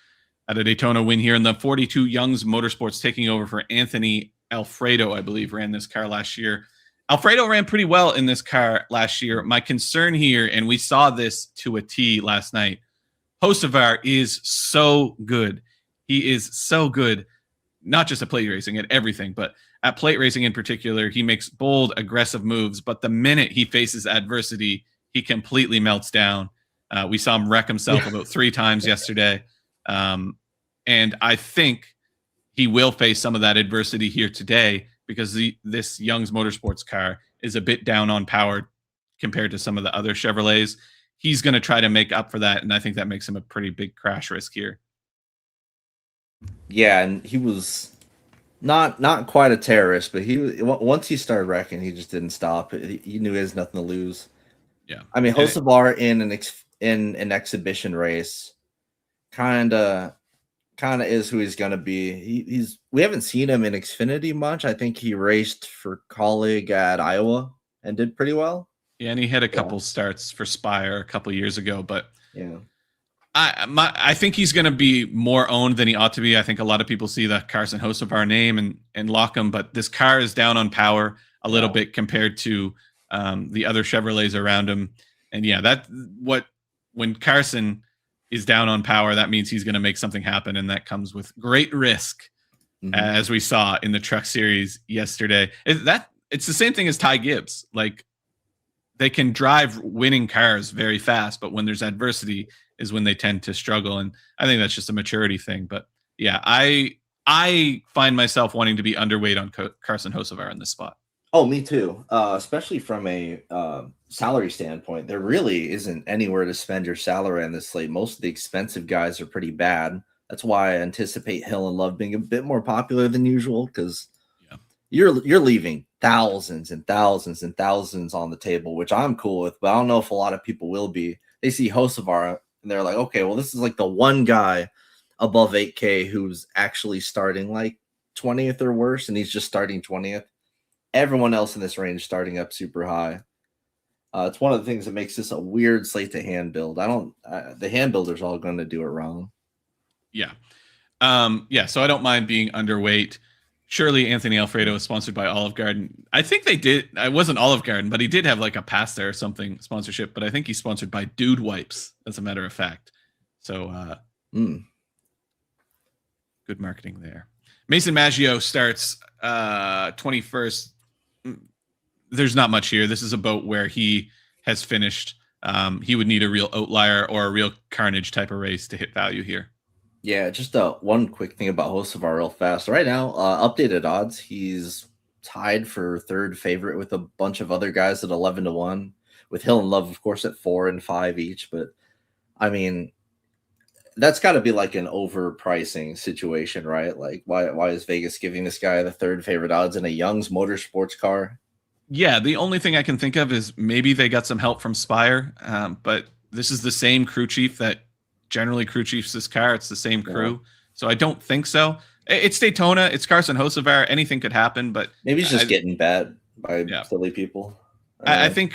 S1: at a Daytona win here in the 42 Youngs Motorsports, taking over for Anthony Alfredo, I believe, ran this car last year. Alfredo ran pretty well in this car last year. My concern here, and we saw this to a T last night, Hocevar is so good. He is so good, not just at plate racing, at everything, but at plate racing in particular. He makes bold, aggressive moves, but the minute he faces adversity, he completely melts down. We saw him wreck himself about 3 times yesterday. And I think he will face some of that adversity here today because this Young's Motorsports car is a bit down on power compared to some of the other Chevrolets. He's going to try to make up for that, and I think that makes him a pretty big crash risk here.
S2: Yeah, and he was not quite a terrorist, but once he started wrecking, he just didn't stop. He knew he has nothing to lose.
S1: Yeah,
S2: I mean, Hocevar in an exhibition race kind of is who he's gonna be. We haven't seen him in Xfinity much. I think he raced for Colleague at Iowa and did pretty well.
S1: Yeah, and he had a couple starts for Spire a couple years ago, but
S2: yeah,
S1: I think he's going to be more owned than he ought to be. I think a lot of people see the Carson Hocevar name and lock him, but this car is down on power a little bit compared to the other Chevrolets around him. And yeah, when Carson is down on power, that means he's going to make something happen, and that comes with great risk, as we saw in the Truck Series yesterday. It's the same thing as Ty Gibbs. Like, they can drive winning cars very fast, but when there's adversity is when they tend to struggle. And I think that's just a maturity thing. But yeah, I find myself wanting to be underweight on Carson Hocevar in this spot.
S2: Oh, me too. Especially from a salary standpoint, there really isn't anywhere to spend your salary on this slate. Most of the expensive guys are pretty bad. That's why I anticipate Hill and Love being a bit more popular than usual, because you're leaving thousands and thousands and thousands on the table, which I'm cool with, but I don't know if a lot of people will be. They see Hocevar and they're like, okay, well, this is like the one guy above 8K who's actually starting like 20th or worse, and he's just starting 20th. Everyone else in this range starting up super high. It's one of the things that makes this a weird slate to hand build. The hand builders all going to do it wrong.
S1: Yeah. So I don't mind being underweight. Surely Anthony Alfredo is sponsored by Olive Garden. I think they did. I wasn't Olive Garden, but he did have like a pasta or something sponsorship. But I think he's sponsored by Dude Wipes, as a matter of fact. So good marketing there. Mason Maggio starts 21st. There's not much here. This is about where he has finished. He would need a real outlier or a real Carnage type of race to hit value here.
S2: Yeah, just one quick thing about Hocevar real fast. Right now, updated odds, he's tied for third favorite with a bunch of other guys at 11-1, with Hill and Love, of course, at 4 and 5 each. But I mean, that's got to be like an overpricing situation, right? Like, why is Vegas giving this guy the third favorite odds in a Young's Motorsports car?
S1: Yeah, the only thing I can think of is maybe they got some help from Spire, but this is the same crew chief that generally crew chiefs this car. It's the same crew. So I don't think so. It's Daytona. It's Carson Hocevar. Anything could happen, but
S2: maybe he's just getting bet by silly people.
S1: I think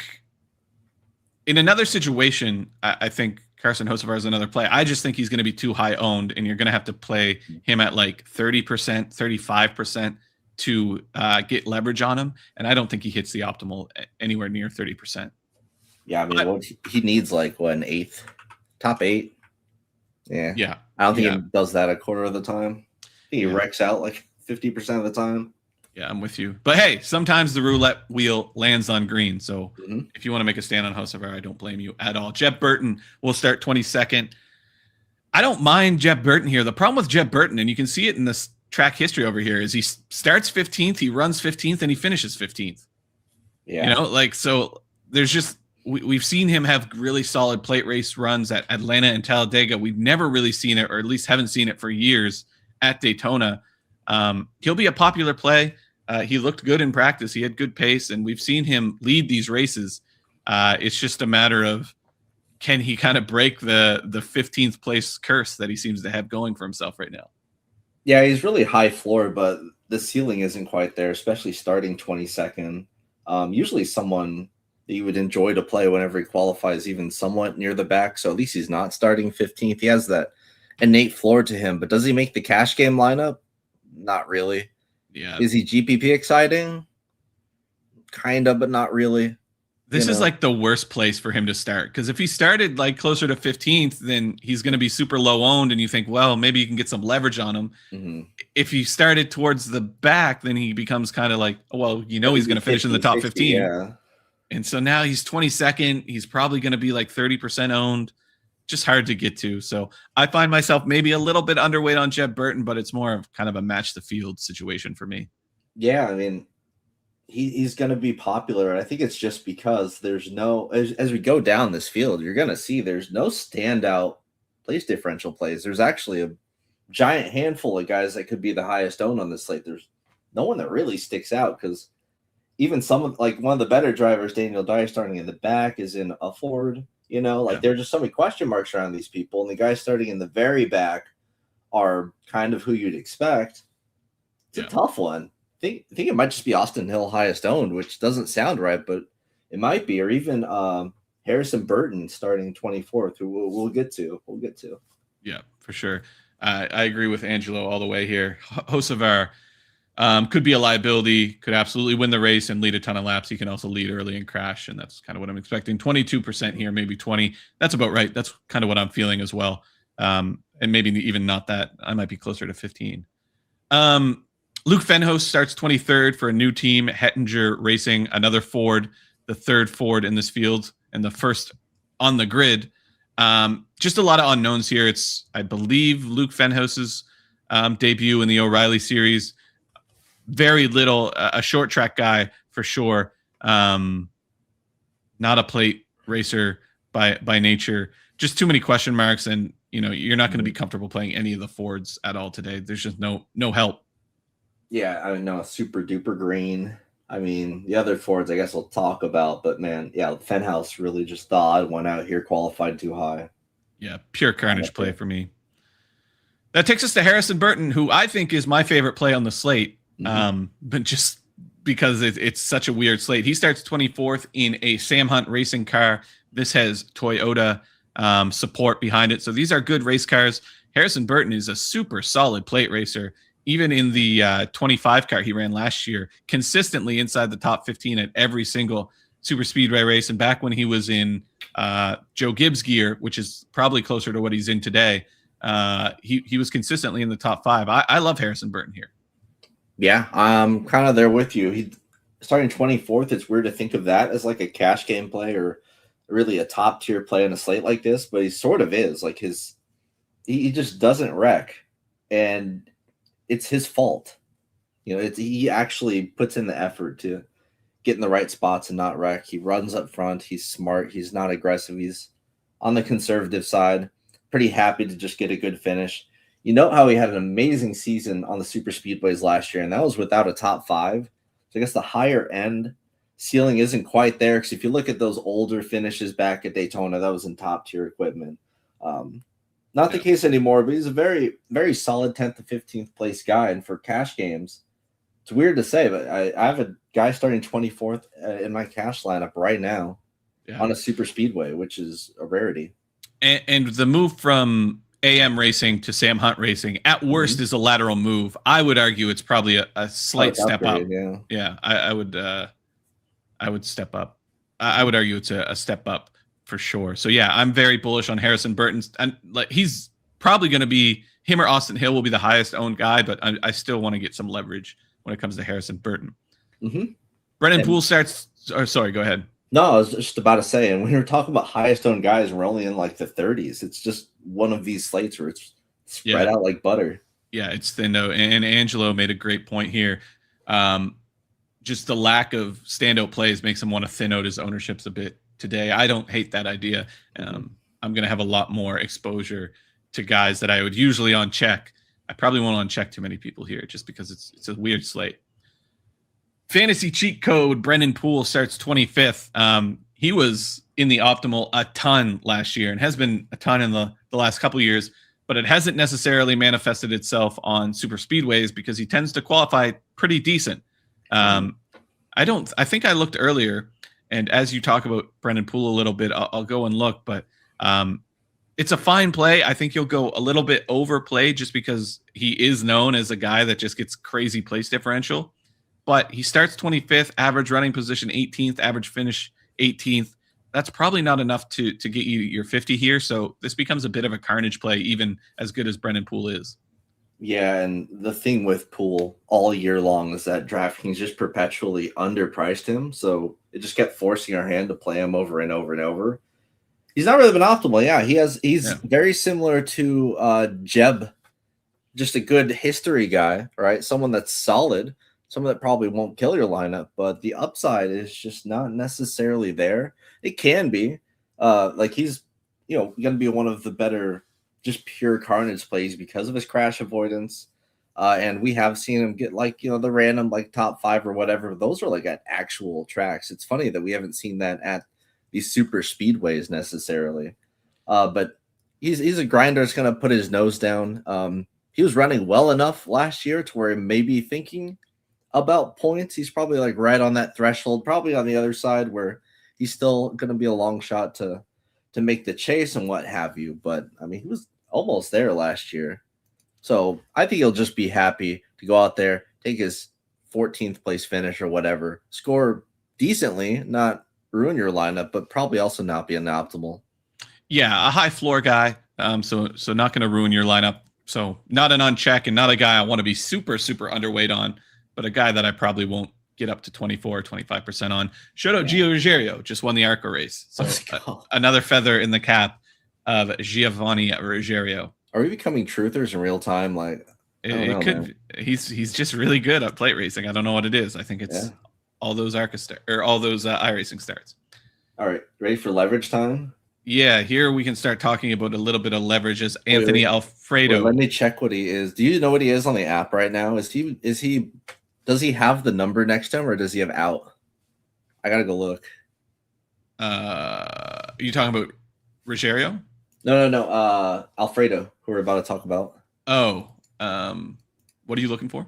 S1: in another situation, I think Carson Hocevar is another play. I just think he's going to be too high owned, and you're going to have to play him at like 30%, 35% to get leverage on him. And I don't think he hits the optimal anywhere near 30%.
S2: Yeah, I mean, what he needs like an eighth, top 8. Yeah.
S1: Yeah.
S2: I don't think he does that a quarter of the time. I think he wrecks out like 50% of the time.
S1: Yeah, I'm with you. But hey, sometimes the roulette wheel lands on green. So if you want to make a stand on Hocevar, I don't blame you at all. Jeb Burton will start 22nd. I don't mind Jeb Burton here. The problem with Jeb Burton, and you can see it in this track history over here, is he starts 15th, he runs 15th, and he finishes 15th. Yeah. You know, like, so there's just, we've seen him have really solid plate race runs at Atlanta and Talladega. We've never really seen it, or at least haven't seen it for years at Daytona. He'll be a popular play. He looked good in practice. He had good pace, and we've seen him lead these races. It's just a matter of, can he kind of break the 15th place curse that he seems to have going for himself right now?
S2: Yeah, he's really high floor, but the ceiling isn't quite there, especially starting 22nd. Usually someone that you would enjoy to play whenever he qualifies even somewhat near the back. So at least he's not starting 15th. He has that innate floor to him, but does he make the cash game lineup? Not really.
S1: Yeah.
S2: Is he GPP exciting? Kind of, but not really.
S1: This is like the worst place for him to start, because if he started like closer to 15th, then he's going to be super low owned, and you think, well, maybe you can get some leverage on him. Mm-hmm. If he started towards the back, then he becomes kind of like, well, he's going to finish in the top 15.
S2: Yeah.
S1: And so now he's 22nd. He's probably going to be like 30% owned. Just hard to get to. So I find myself maybe a little bit underweight on Jeb Burton, but it's more of kind of a match the field situation for me.
S2: Yeah, I mean, he's going to be popular. I think it's just because there's no, as we go down this field, you're going to see there's no standout place differential plays. There's actually a giant handful of guys that could be the highest owned on this slate. There's no one that really sticks out, because even some of, like, one of the better drivers, Daniel Dyer, starting in the back, is in a Ford. There's just so many question marks around these people, and the guys starting in the very back are kind of who you'd expect. It's a tough one. I think it might just be Austin Hill highest owned, which doesn't sound right, but it might be, or even Harrison Burton starting 24th, who we'll get to.
S1: Yeah, for sure. I agree with Angelo all the way here. Hocevar could be a liability, could absolutely win the race and lead a ton of laps. He can also lead early and crash, and that's kind of what I'm expecting. 22% here, maybe 20. That's about right. That's kind of what I'm feeling as well. And maybe even not that. I might be closer to 15. Luke Fenhouse starts 23rd for a new team, Hettinger Racing, another Ford, the third Ford in this field and the first on the grid. Just a lot of unknowns here. It's, I believe, Luke Fenhouse's debut in the O'Reilly series. Very little, a short track guy for sure. Not a plate racer by nature. Just too many question marks, and you're not going to be comfortable playing any of the Fords at all today. There's just no help.
S2: Yeah, I mean, no, super duper green. I mean, the other Fords, I guess we'll talk about, but man, yeah, Fenhouse really just the odd one out here, qualified too high.
S1: Yeah, pure carnage play for me. That takes us to Harrison Burton, who I think is my favorite play on the slate, but just because it's such a weird slate. He starts 24th in a Sam Hunt racing car. This has Toyota support behind it, so these are good race cars. Harrison Burton is a super solid plate racer. Even in the 25 car he ran last year, consistently inside the top 15 at every single super speedway race. And back when he was in Joe Gibbs gear, which is probably closer to what he's in today, he was consistently in the top 5. I love Harrison Burton here.
S2: Yeah, I'm kind of there with you. He starting 24th. It's weird to think of that as like a cash game play or really a top tier play on a slate like this, but he sort of is. Like he just doesn't wreck, and it's his fault. He actually puts in the effort to get in the right spots and not wreck. He runs up front. He's smart. He's not aggressive. He's on the conservative side. Pretty happy to just get a good finish. How he had an amazing season on the super speedways last year, and that was without a top 5. So I guess the higher end ceiling isn't quite there, because if you look at those older finishes back at Daytona, that was in top tier equipment. Not the case anymore, but he's a very, very solid 10th to 15th place guy. And for cash games, it's weird to say, but I have a guy starting 24th in my cash lineup right now on a super speedway, which is a rarity.
S1: And the move from AM Racing to Sam Hunt Racing, at worst, is a lateral move. I would argue it's probably a slight step
S2: upgrade,
S1: up.
S2: yeah.
S1: Yeah, I would step up. I would argue it's a step up for sure. So yeah, I'm very bullish on Harrison Burton, and like he's probably going to be him or Austin Hill will be the highest owned guy, but I still want to get some leverage when it comes to Harrison Burton. Brennan Poole starts. Or sorry, go ahead.
S2: No, I was just about to say, and when we're talking about highest owned guys, we're only in like the 30s. It's just one of these slates where it's spread out like butter.
S1: Yeah, it's thin. No, and Angelo made a great point here. Just the lack of standout plays makes him want to thin out his ownerships a bit today. I don't hate that idea. I'm going to have a lot more exposure to guys that I would usually on check. I probably won't on check too many people here just because it's a weird slate. Fantasy cheat code, Brennan Poole starts 25th. He was in the optimal a ton last year and has been a ton in the last couple of years, but it hasn't necessarily manifested itself on super speedways because he tends to qualify pretty decent. I think I looked earlier, and as you talk about Brennan Poole a little bit, I'll go and look, but it's a fine play. I think you'll go a little bit overplayed just because he is known as a guy that just gets crazy place differential. But he starts 25th, average running position 18th, average finish 18th. That's probably not enough to get you your 50 here. So this becomes a bit of a carnage play, even as good as Brennan Poole is.
S2: Yeah, and the thing with Poole all year long is that DraftKings just perpetually underpriced him. So it just kept forcing our hand to play him over and over and over. He's not really been optimal. Yeah, he's very similar to Jeb, just a good history guy, right? Someone that's solid. Someone that probably won't kill your lineup, but the upside is just not necessarily there. It can be. Like he's, going to be one of the better just pure carnage plays because of his crash avoidance. And we have seen him get the random top 5 or whatever. Those are like at actual tracks. It's funny that we haven't seen that at these super speedways necessarily. But he's a grinder that's going to put his nose down. He was running well enough last year to where he may be thinking about points. He's probably right on that threshold, probably on the other side where he's still going to be a long shot to make the chase and what have you. But I mean, he was almost there last year. So I think he'll just be happy to go out there, take his 14th place finish or whatever, score decently, not ruin your lineup, but probably also not be an optimal.
S1: Yeah, a high floor guy. So not going to ruin your lineup. So not an uncheck and not a guy I want to be super, super underweight on, but a guy that I probably won't get up to 24 or 25% on. Shout out Gio Ruggiero, just won the ARCA race. So another feather in the cap of Giovanni Ruggiero.
S2: Are we becoming truthers in real time?
S1: It could. Man. He's just really good at plate racing. I don't know what it is. I think it's all those ARCA or all those iRacing starts.
S2: All right, ready for leverage time?
S1: Yeah, here we can start talking about a little bit of leverage as Anthony Alfredo.
S2: Let me check what he is. Do you know what he is on the app right now? Does he have the number next to him or does he have out? I gotta go look.
S1: Are you talking about Ruggiero?
S2: No. Alfredo, who we're about to talk about.
S1: Oh, what are you looking for?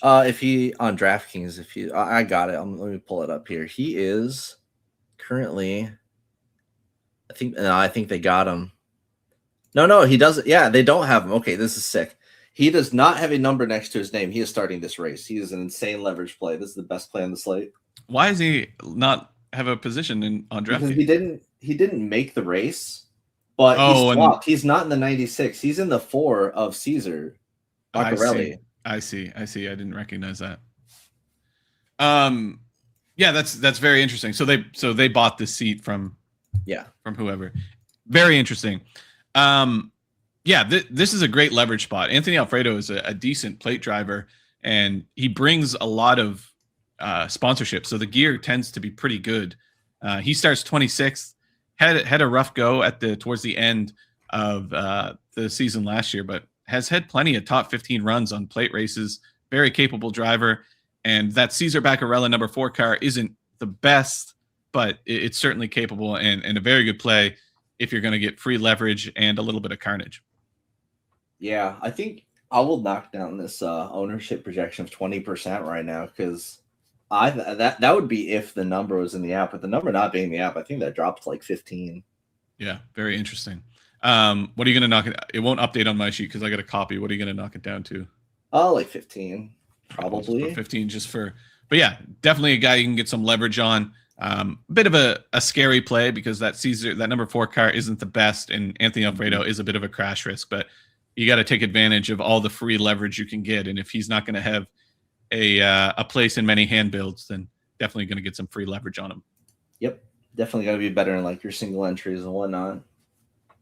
S2: If he on DraftKings, I got it. Let me pull it up here. He is currently. I think they got him. No, he doesn't. Yeah, they don't have him. Okay, this is sick. He does not have a number next to his name. He is starting this race. He is an insane leverage play. This is the best play on the slate.
S1: Why does he not have a position on DraftKings?
S2: Because he didn't make the race, but he's swapped. He's not in the 96. He's in the 4 of Caesar Baccarelli.
S1: I see. I didn't recognize that. Yeah, that's very interesting. So they bought the seat from whoever. Very interesting. This is a great leverage spot. Anthony Alfredo is a decent plate driver, and he brings a lot of sponsorship. So the gear tends to be pretty good. He starts 26th. Had a rough go towards the end of the season last year, but has had plenty of top 15 runs on plate races. Very capable driver, and that Caesar Baccarella number 4 car isn't the best, but it's certainly capable and a very good play if you're going to get free leverage and a little bit of carnage.
S2: Yeah, I think I will knock down this ownership projection of 20% right now because that would be if the number was in the app. But the number not being in the app, I think that dropped to 15.
S1: Yeah, very interesting. What are you going to knock it? It won't update on my sheet because I got a copy. What are you going to knock it down to?
S2: Oh, like 15,
S1: I'll just put
S2: probably.
S1: 15 just for, but yeah, definitely a guy you can get some leverage on. A bit of a scary play because that number 4 car isn't the best, and Anthony Alfredo is a bit of a crash risk, but you got to take advantage of all the free leverage you can get. And if he's not going to have a place in many hand builds, then definitely going to get some free leverage on him.
S2: Yep. Definitely got to be better in like your single entries and whatnot.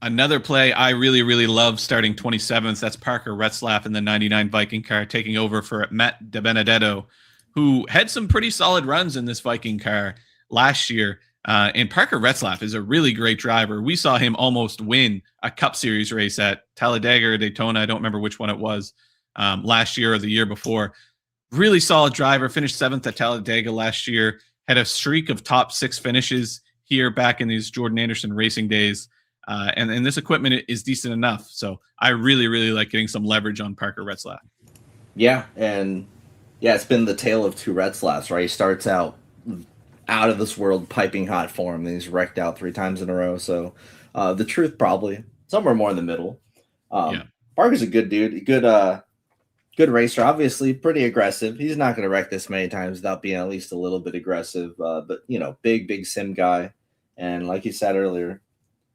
S1: Another play I really, really love starting 27th. That's Parker Retzlaff in the 99 Viking car, taking over for Matt DiBenedetto, who had some pretty solid runs in this Viking car last year. And Parker Retzlaff is a really great driver. We saw him almost win a Cup Series race at Talladega or Daytona. I don't remember which one it was, last year or the year before. Really solid driver. Finished 7th at Talladega last year. Had a streak of top 6 finishes here back in these Jordan Anderson racing days. And this equipment is decent enough. So I really, really like getting some leverage on Parker Retzlaff.
S2: Yeah, and yeah, it's been the tale of 2 Retzlaffs, right? He starts out of this world piping hot form, and he's wrecked out 3 times in a row. So the truth probably somewhere more in the middle. Parker's a good dude, good racer, obviously pretty aggressive. He's not going to wreck this many times without being at least a little bit aggressive. But big sim guy, and like you said earlier,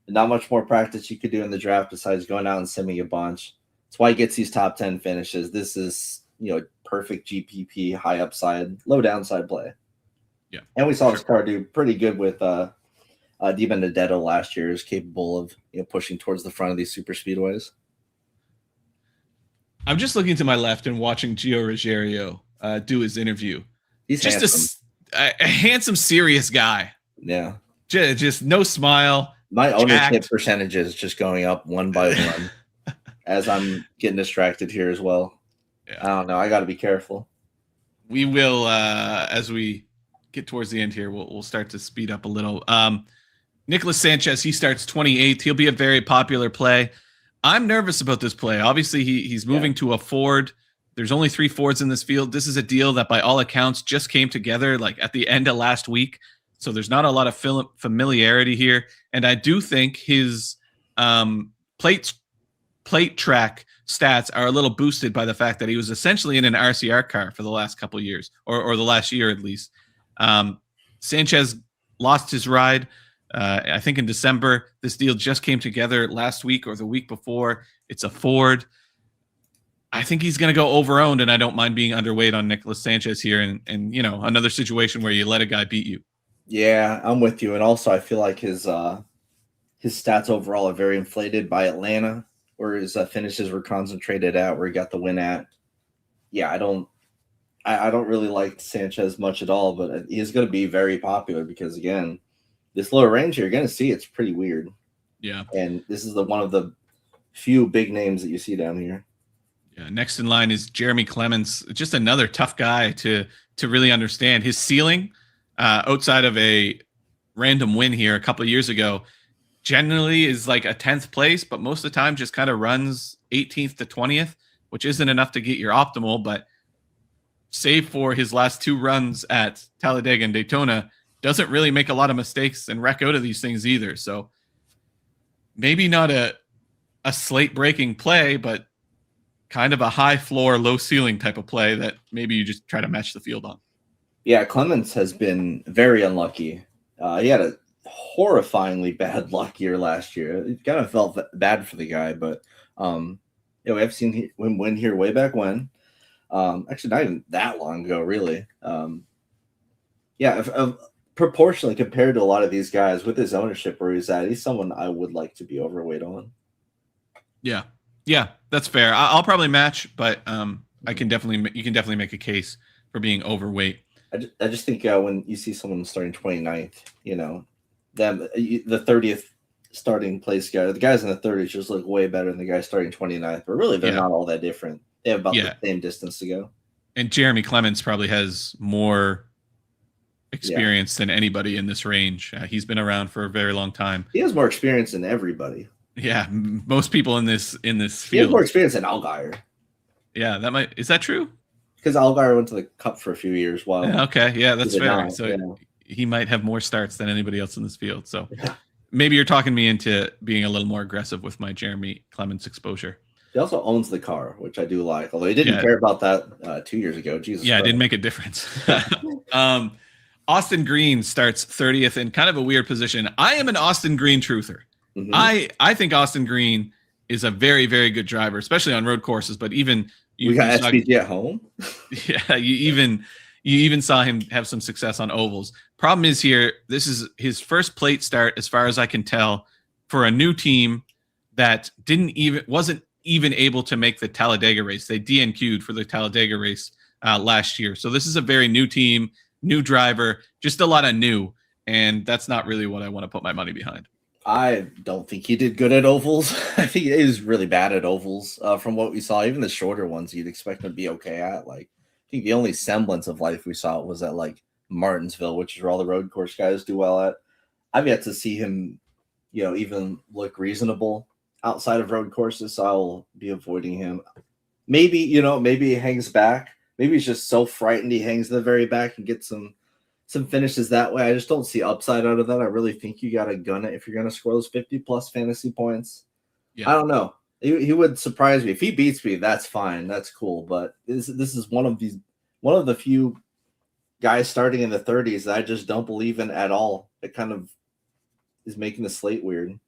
S2: not much more practice you could do in the draft besides going out and simming a bunch. That's why he gets these top 10 finishes. This is, perfect GPP, high upside, low downside play.
S1: Yeah.
S2: And we saw this car do pretty good with DiBenedetto last year. Is capable of pushing towards the front of these super speedways.
S1: I'm just looking to my left and watching Gio Ruggiero do his interview.
S2: He's
S1: just
S2: handsome.
S1: a handsome, serious guy.
S2: Yeah.
S1: Just no smile.
S2: My ownership percentage is just going up one by one as I'm getting distracted here as well. Yeah. I don't know. I got to be careful.
S1: We will, as we get towards the end here, we'll start to speed up a little. Nicholas Sanchez, he starts 28th. He'll be a very popular play. I'm nervous about this play. Obviously, he's moving to a Ford. There's only 3 Fords in this field. This is a deal that, by all accounts, just came together like at the end of last week. So there's not a lot of familiarity here. And I do think his plate track stats are a little boosted by the fact that he was essentially in an RCR car for the last couple of years, or the last year at least. Sanchez lost his ride, I think, in December. This deal just came together last week or the week before. It's a Ford. I think he's going to go over-owned, and I don't mind being underweight on Nicholas Sanchez here. And another situation where you let a guy beat you. Yeah,
S2: I'm with you. And also, I feel like his stats overall are very inflated by Atlanta, where his finishes were concentrated at, where he got the win at. Yeah, I don't really like Sanchez much at all, but he's going to be very popular because, again, this lower range here, you're going to see it's pretty weird.
S1: Yeah.
S2: And this is one of the few big names that you see down here.
S1: Yeah. Next in line is Jeremy Clements, just another tough guy to really understand. His ceiling, outside of a random win here a couple of years ago, generally is like a 10th place, but most of the time just kind of runs 18th to 20th, which isn't enough to get your optimal. But save for his last 2 runs at Talladega and Daytona, doesn't really make a lot of mistakes and wreck out of these things either. So maybe not a slate breaking play, but kind of a high floor, low ceiling type of play that maybe you just try to match the field on.
S2: Yeah, Clements has been very unlucky. He had a horrifyingly bad luck year last year. It kind of felt bad for the guy, but we have seen him win here way back when. Actually, not even that long ago, really. Proportionally compared to a lot of these guys with his ownership where he's at, he's someone I would like to be overweight on.
S1: Yeah, that's fair. I'll probably match, but you can definitely make a case for being overweight.
S2: I just think when you see someone starting 29th, the 30th starting place guy, the guys in the 30s just look way better than the guy starting 29th, but really they're not all that different. They have about the same distance to go.
S1: And Jeremy Clements probably has more experience than anybody in this range. He's been around for a very long time.
S2: He has more experience than everybody.
S1: Yeah, most people in this field.
S2: He has more experience than Allgaier.
S1: Yeah, is that true?
S2: Because Allgaier went to the Cup for a few years.
S1: Okay, yeah, that's fair. So he might have more starts than anybody else in this field. So maybe you're talking me into being a little more aggressive with my Jeremy Clements exposure.
S2: He also owns the car, which I do like, although he didn't care about that 2 years ago. Jesus
S1: Yeah,
S2: Christ.
S1: it did make a difference. Austin Green starts 30th in kind of a weird position. I am an Austin Green truther. Mm-hmm. I think Austin Green is a very, very good driver, especially on road courses, but even
S2: we got SPG at home.
S1: Yeah, you even saw him have some success on ovals. Problem is here, this is his first plate start, as far as I can tell, for a new team that wasn't even able to make the Talladega race. They DNQ'd for the Talladega race last year. So this is a very new team, new driver, just a lot of new. And that's not really what I want to put my money behind.
S2: I don't think he did good at ovals. I think he was really bad at ovals from what we saw. Even the shorter ones you'd expect him to be okay at. Like, I think the only semblance of life we saw was at like Martinsville, which is where all the road course guys do well at. I've yet to see him, even look reasonable outside of road courses, so I'll be avoiding him. Maybe, maybe he hangs back. Maybe he's just so frightened he hangs in the very back and gets some finishes that way. I just don't see upside out of that. I really think you got to gun it if you're going to score those 50-plus fantasy points. Yeah. I don't know. He would surprise me. If he beats me, that's fine. That's cool. But this is one of the few guys starting in the 30s that I just don't believe in at all. It kind of is making the slate weird.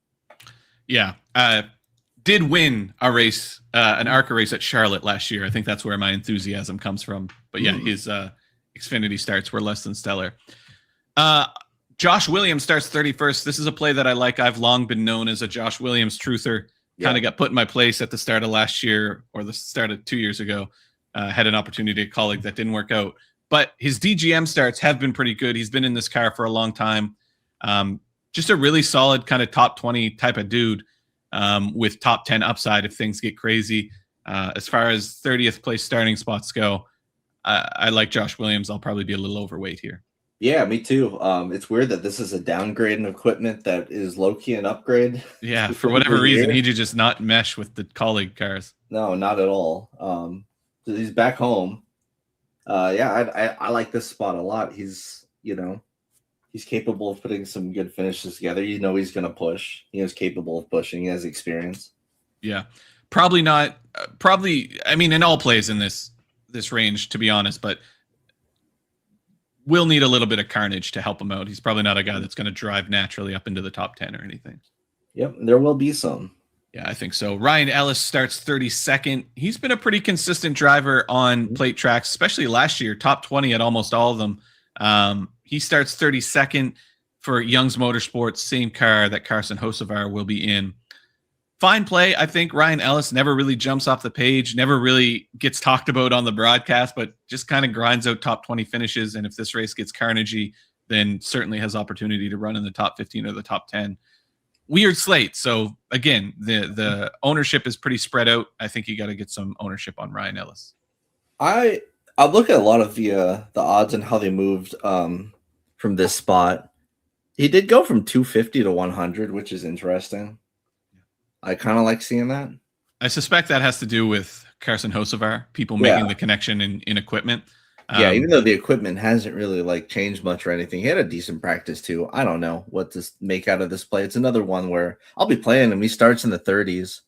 S1: Yeah. Did win a race, an ARCA race at Charlotte last year. I think that's where my enthusiasm comes from. But yeah, his Xfinity starts were less than stellar. Josh Williams starts 31st. This is a play that I like. I've long been known as a Josh Williams truther. Kind of got put in my place at the start of last year or the start of 2 years ago. Had an opportunity at colleague that didn't work out. But his DGM starts have been pretty good. He's been in this car for a long time. Just a really solid kind of top 20 type of dude with top 10 upside if things get crazy. As far as 30th place starting spots go, I like Josh Williams. I'll probably be a little overweight here.
S2: Yeah, me too. It's weird that this is a downgrade in equipment that is low-key an upgrade.
S1: Yeah, for whatever reason, he did just not mesh with the colleague cars.
S2: No, not at all. He's back home. I like this spot a lot. He's capable of putting some good finishes together. He's going to push. He is capable of pushing. He has experience.
S1: Yeah, probably not. I mean, in all plays in this range, to be honest, but will need a little bit of carnage to help him out. He's probably not a guy that's going to drive naturally up into the top 10 or anything.
S2: Yep, there will be some.
S1: Yeah, I think so. Ryan Ellis starts 32nd. He's been a pretty consistent driver on plate tracks, especially last year, top 20 at almost all of them. He starts 32nd for Young's Motorsports, same car that Carson Hocevar will be in. Fine play. I think Ryan Ellis never really jumps off the page, never really gets talked about on the broadcast, but just kind of grinds out top 20 finishes. And if this race gets carnagey, then certainly has opportunity to run in the top 15 or the top 10. Weird slate. So again, the ownership is pretty spread out. I think you got to get some ownership on Ryan Ellis.
S2: I look at a lot of the odds and how they moved from this spot. He did go from 250 to 100, which is interesting. I kind of like seeing that.
S1: I suspect that has to do with Carson Hocevar, people making the connection in equipment.
S2: Even though the equipment hasn't really changed much or anything, he had a decent practice too. I don't know what to make out of this play. It's another one where I'll be playing him. He starts in the 30s,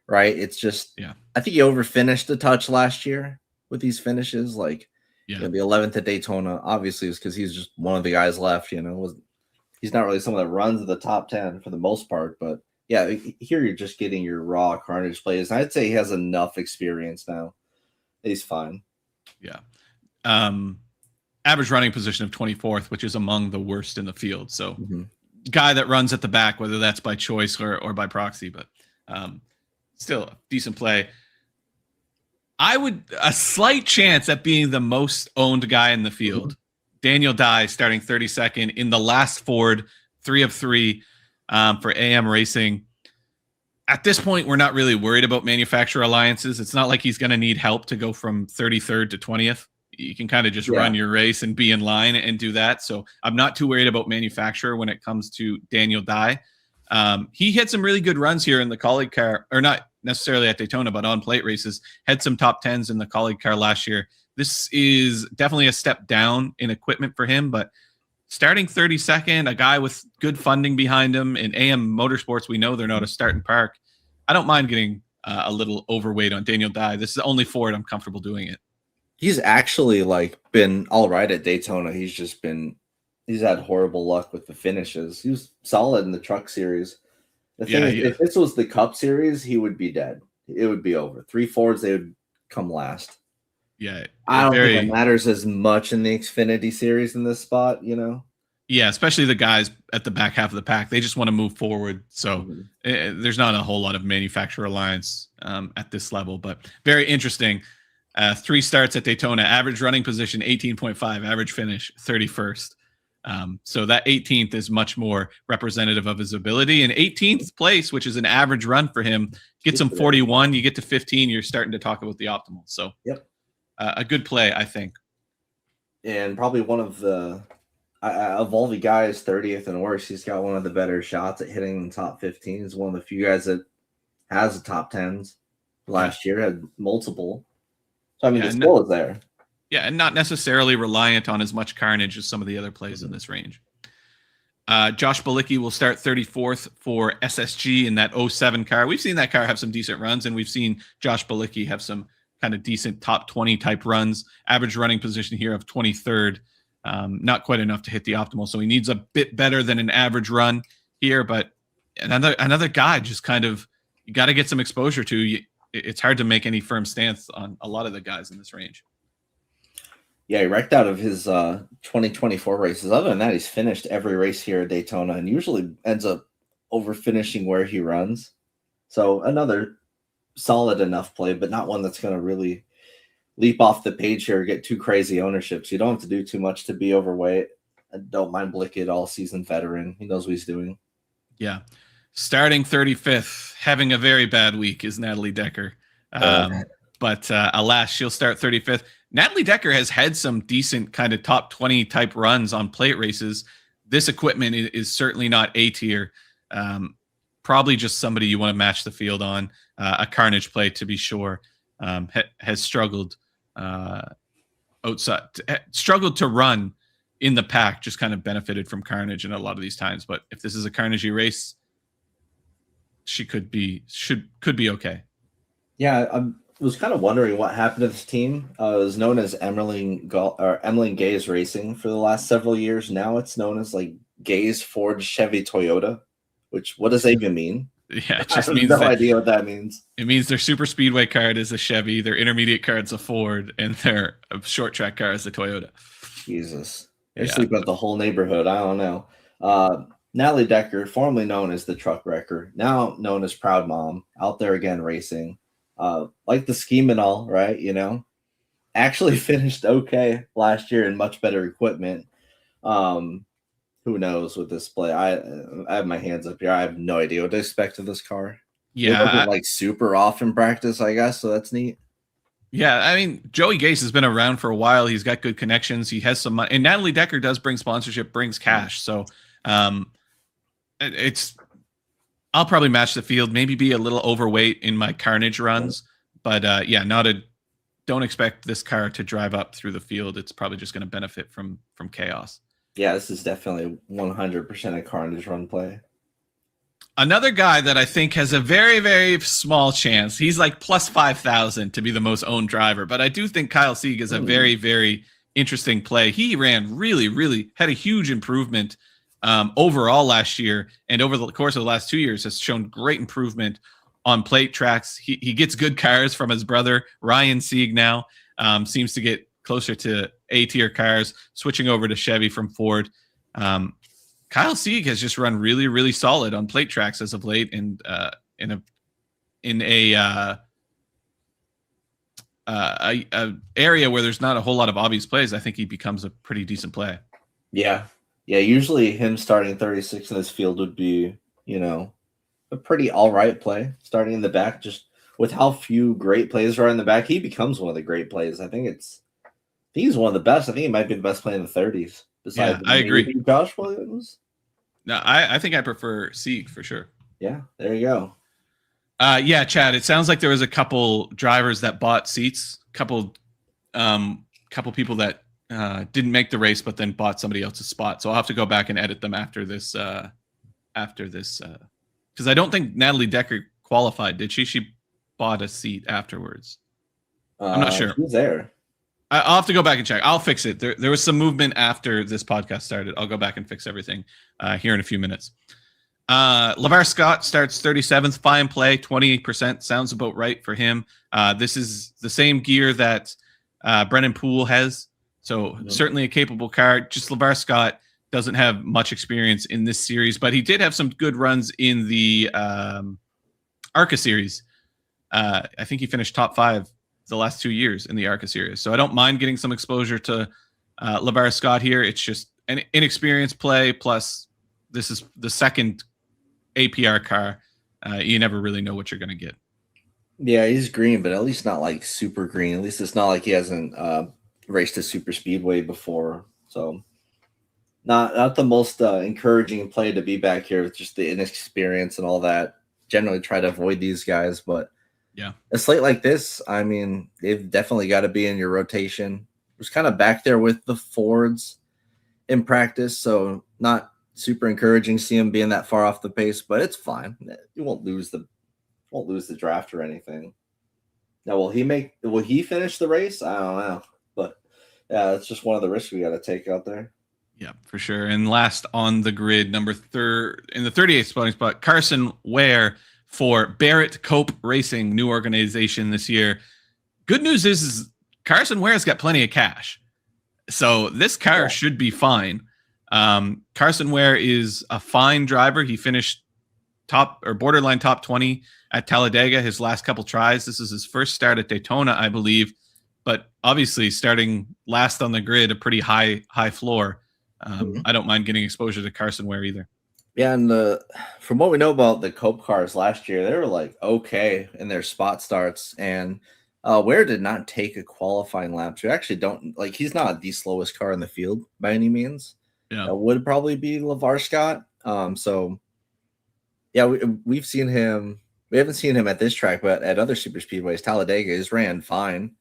S2: right? It's just, I think he overfinished a touch last year with these finishes. The 11th at Daytona, obviously, is because he's just one of the guys left. He's not really someone that runs in the top 10 for the most part, but yeah, here you're just getting your raw carnage plays. I'd say he has enough experience now. He's fine.
S1: Yeah. Average running position of 24th, which is among the worst in the field. So guy that runs at the back, whether that's by choice or by proxy, but still a decent play. A slight chance at being the most owned guy in the field. Daniel Dye starting 32nd in the last Ford, 3 of 3 for AM Racing. At this point, we're not really worried about manufacturer alliances. It's not like he's going to need help to go from 33rd to 20th. You can kind of just run your race and be in line and do that. So I'm not too worried about manufacturer when it comes to Daniel Dye. He had some really good runs here in the colleague car, or not necessarily at Daytona, but on plate races. Had some top 10s in the colleague car last year. This is definitely a step down in equipment for him, but starting 32nd, a guy with good funding behind him. In AM Motorsports, we know they're not a start and park. I don't mind getting a little overweight on Daniel Dye. This is only Ford. I'm comfortable doing it.
S2: He's actually like been all right at Daytona. He's had horrible luck with the finishes. He was solid in the Truck Series. The thing is, if this was the Cup Series, he would be dead. It would be over. 3 Fords, they would come last.
S1: Yeah,
S2: I don't think it matters as much in the Xfinity Series in this spot, you know?
S1: Yeah, especially the guys at the back half of the pack. They just want to move forward. So there's not a whole lot of manufacturer alliance at this level, but very interesting. 3 starts at Daytona, average running position 18.5, average finish 31st. So that 18th is much more representative of his ability. And 18th place, which is an average run for him, gets him 41. You get to 15, you're starting to talk about the optimal. So a good play, I think.
S2: And probably one of the of all the guys 30th and worse, he's got one of the better shots at hitting the top 15. He's one of the few guys that has the top 10s. Last year had multiple. So I mean, the skill is there.
S1: Yeah, and not necessarily reliant on as much carnage as some of the other plays in this range. Josh Bilicki will start 34th for SSG in that 07 car. We've seen that car have some decent runs, and we've seen Josh Bilicki have some kind of decent top 20 type runs. Average running position here of 23rd. Not quite enough to hit the optimal, so he needs a bit better than an average run here. But another guy, just kind of, you got to get some exposure to. It's hard to make any firm stance on a lot of the guys in this range.
S2: Yeah, he wrecked out of his 2024 races. Other than that, he's finished every race here at Daytona and usually ends up over finishing where he runs. So another solid enough play, but not one that's going to really leap off the page here or get too crazy ownerships. You don't have to do too much to be overweight. I don't mind Blickett, all-season veteran. He knows what he's doing.
S1: Yeah. Starting 35th, having a very bad week is Natalie Decker. But alas, she'll start 35th. Natalie Decker has had some decent kind of top 20 type runs on plate races. This equipment is certainly not A tier. Probably just somebody you want to match the field on. A carnage play, to be sure. Has struggled struggled to run in the pack, just kind of benefited from carnage in a lot of these times. But if this is a carnagey race, she could be okay.
S2: Yeah, I was kind of wondering what happened to this team. It was known as Emmeline Gaze Racing for the last several years. Now it's known as like Gaze Ford Chevy Toyota, which what does that even mean?
S1: Yeah, it just means
S2: no idea what that means.
S1: It means their super speedway card is a Chevy, their intermediate card's a Ford, and their short track car is a Toyota.
S2: Jesus. They're sleeping at the whole neighborhood. I don't know. Natalie Decker, formerly known as the Truck Wrecker, now known as Proud Mom, out there again racing. Like the scheme and all, right? You know, actually finished okay last year in much better equipment. Who knows with this play? I have my hands up here. I have no idea what to expect of this car.
S1: Yeah,
S2: it wasn't like super off in practice, I guess. So that's neat.
S1: Yeah, I mean, Joey Gase has been around for a while. He's got good connections. He has some money, and Natalie Decker does bring sponsorship, brings cash. So, I'll probably match the field, maybe be a little overweight in my carnage runs, but don't expect this car to drive up through the field. It's probably just going to benefit from chaos.
S2: Yeah, this is definitely 100% a carnage run play.
S1: Another guy that I think has a very, very small chance. He's like plus 5,000 to be the most owned driver, but I do think Kyle Sieg is a very, very interesting play. He ran really had a huge improvement overall last year, and over the course of the last 2 years has shown great improvement on plate tracks. He gets good cars from his brother Ryan Sieg now. Seems to get closer to A-tier cars, switching over to Chevy from Ford. Kyle Sieg has just run really solid on plate tracks as of late, and in a area where there's not a whole lot of obvious plays. I think he becomes a pretty decent play.
S2: Yeah. Usually him starting 36 in this field would be, a pretty all right play. Starting in the back, just with how few great plays are in the back, he becomes one of the great plays. I think he's one of the best. I think he might be the best play in the 30s. Besides,
S1: I agree.
S2: Josh Williams.
S1: No, I think I prefer Sieg for sure.
S2: Yeah, there you go.
S1: Yeah, Chad. It sounds like there was a couple drivers that bought seats. Couple people that didn't make the race, but then bought somebody else's spot. So I'll have to go back and edit them after this. Because I don't think Natalie Decker qualified, did she? She bought a seat afterwards. I'm not sure.
S2: Who's there?
S1: I'll have to go back and check. I'll fix it. There was some movement after this podcast started. I'll go back and fix everything here in a few minutes. LeVar Scott starts 37th, fine play, 28%. Sounds about right for him. This is the same gear that Brennan Poole has. So certainly a capable car. Just LeVar Scott doesn't have much experience in this series, but he did have some good runs in the ARCA series. I think he finished top 5 the last 2 years in the ARCA series. So I don't mind getting some exposure to LeVar Scott here. It's just an inexperienced play. Plus, this is the second APR car. You never really know what you're going to get.
S2: Yeah, he's green, but at least not like super green. At least it's not like he hasn't raced a super speedway before. So not the most encouraging play to be back here with just the inexperience and all that. Generally try to avoid these guys, but
S1: yeah,
S2: a slate like this, I mean, they've definitely got to be in your rotation. It was kind of back there with the Fords in practice, so not super encouraging to see him being that far off the pace, but it's fine. You won't lose the draft or anything. Now, will he finish the race? I don't know, but yeah, it's just one of the risks we got to take out there.
S1: Yeah, for sure. And last on the grid, number 3 in the 38th spot, Carson Ware for Barrett Cope Racing, new organization this year. Good news is Carson Ware's got plenty of cash, so this car should be fine. Carson Ware is a fine driver. He finished top or borderline top 20 at Talladega his last couple tries. This is his first start at Daytona, I believe, but obviously starting last on the grid, a pretty high floor. I don't mind getting exposure to Carson Ware either.
S2: Yeah, and from what we know about the Cope cars last year, they were like okay in their spot starts, and Ware did not take a qualifying lap. So actually don't like he's not the slowest car in the field by any means.
S1: Yeah,
S2: that would probably be LeVar Scott. So yeah, we've seen him. We haven't seen him at this track, but at other super speedways, Talladega is ran fine.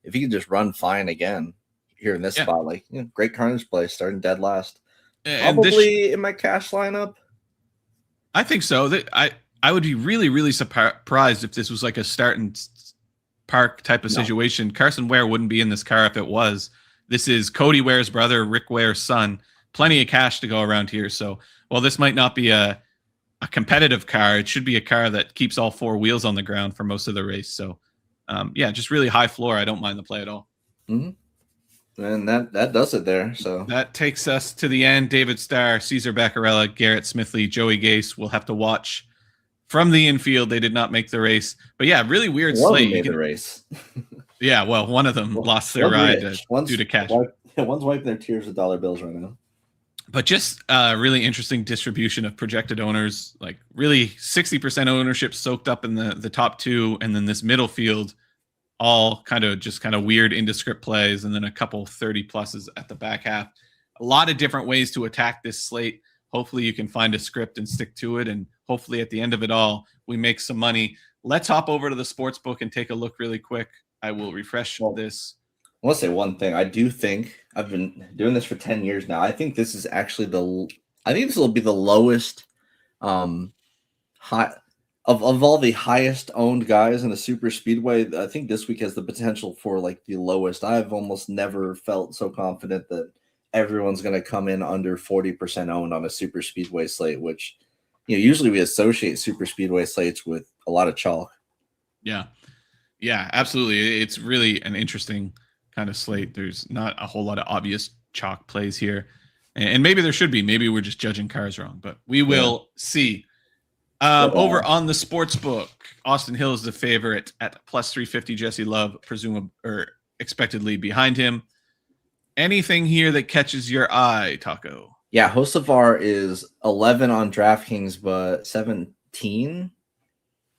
S2: If he could just run fine again here in this spot, like great carnage play, starting dead last. And probably in my cash lineup.
S1: I think so. I would be really, really surprised if this was like a start and park type of situation. Carson Ware wouldn't be in this car if it was. This is Cody Ware's brother, Rick Ware's son. Plenty of cash to go around here. So while this might not be a competitive car, it should be a car that keeps all 4 wheels on the ground for most of the race. So yeah, just really high floor. I don't mind the play at all.
S2: Mm-hmm. And that does it there. So
S1: that takes us to the end. David Starr, Cesar Beccarella, Garrett Smithley, Joey Gase. We'll have to watch from the infield. They did not make the race, but yeah, really weird slate.
S2: Made the race.
S1: Yeah, well, one of them lost their ride due to cash.
S2: One's wiping their tears with dollar bills right now.
S1: But just really interesting distribution of projected owners. Like really 60% ownership soaked up in the top 2, and then this middle field. All kind of weird indescript plays, and then a couple 30 pluses at the back half. A lot of different ways to attack this slate. Hopefully you can find a script and stick to it, and hopefully at the end of it all, we make some money. Let's hop over to the sports book and take a look really quick. I will refresh this.
S2: I want to say one thing. I do think I've been doing this for 10 years now. I think this is actually this will be the lowest high of all the highest owned guys in the super speedway. I think this week has the potential for like the lowest. I've almost never felt so confident that everyone's going to come in under 40% owned on a super speedway slate, which usually we associate super speedway slates with a lot of chalk.
S1: Yeah, absolutely. It's really an interesting kind of slate. There's not a whole lot of obvious chalk plays here, and maybe there should be. Maybe we're just judging cars wrong, but we will see. Over on the sports book, Austin Hill is the favorite at plus 350. Jesse Love, expectedly behind him. Anything here that catches your eye, Taco?
S2: Yeah, Hocevar is 11 on DraftKings, but 17.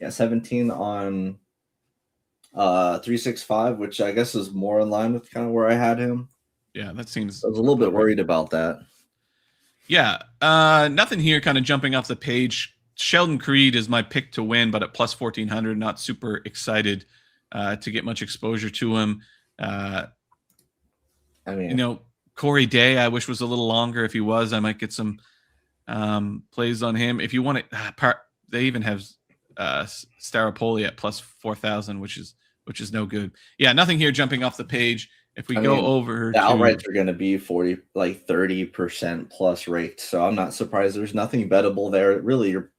S2: Yeah, 17 on 365, which I guess is more in line with kind of where I had him.
S1: Yeah, that seems.
S2: I was a little bit worried about that.
S1: Yeah, nothing here kind of jumping off the page. Sheldon Creed is my pick to win, but at plus 1,400, not super excited to get much exposure to him.
S2: I mean,
S1: You know, Corey Day, I wish was a little longer. If he was, I might get some plays on him. If you want it, they even have Staropoli at plus 4,000, which is no good. Yeah, nothing here jumping off the page. If we go over
S2: the
S1: to
S2: outrights are going to be 30% plus rates, so I'm not surprised there's nothing bettable there. Really, you're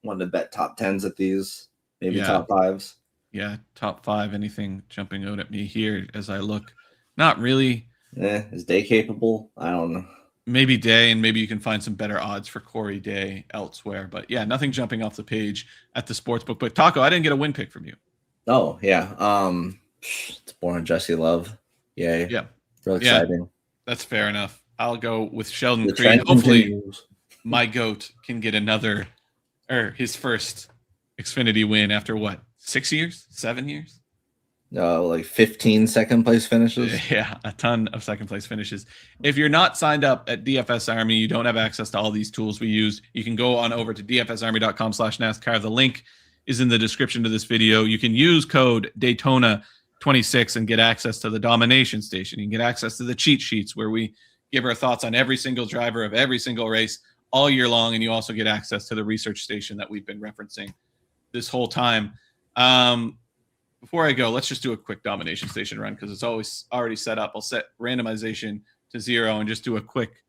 S2: wanting to bet top 10s at these, maybe top 5s.
S1: Yeah, top 5. Anything jumping out at me here as I look? Not really.
S2: Is Day capable? I don't know.
S1: Maybe Day, and maybe you can find some better odds for Corey Day elsewhere. But yeah, nothing jumping off the page at the sportsbook. But Taco, I didn't get a win pick from you.
S2: Oh yeah, it's born Jesse Love. Yay!
S1: Yeah,
S2: real exciting.
S1: Yeah, that's fair enough. I'll go with Sheldon Creed. Hopefully, my goat can get another or his first Xfinity win after what, 6 years, 7 years?
S2: Like 15 second place finishes.
S1: Yeah, a ton of second place finishes. If you're not signed up at DFS Army, you don't have access to all these tools we use. You can go on over to dfsarmy.com/NASCAR. The link is in the description of this video. You can use code Daytona26 and get access to the domination station. You can get access to the cheat sheets where we give our thoughts on every single driver of every single race all year long. And you also get access to the research station that we've been referencing this whole time. Before I go, let's just do a quick domination station run because it's always already set up. I'll set randomization to 0 and just do a quick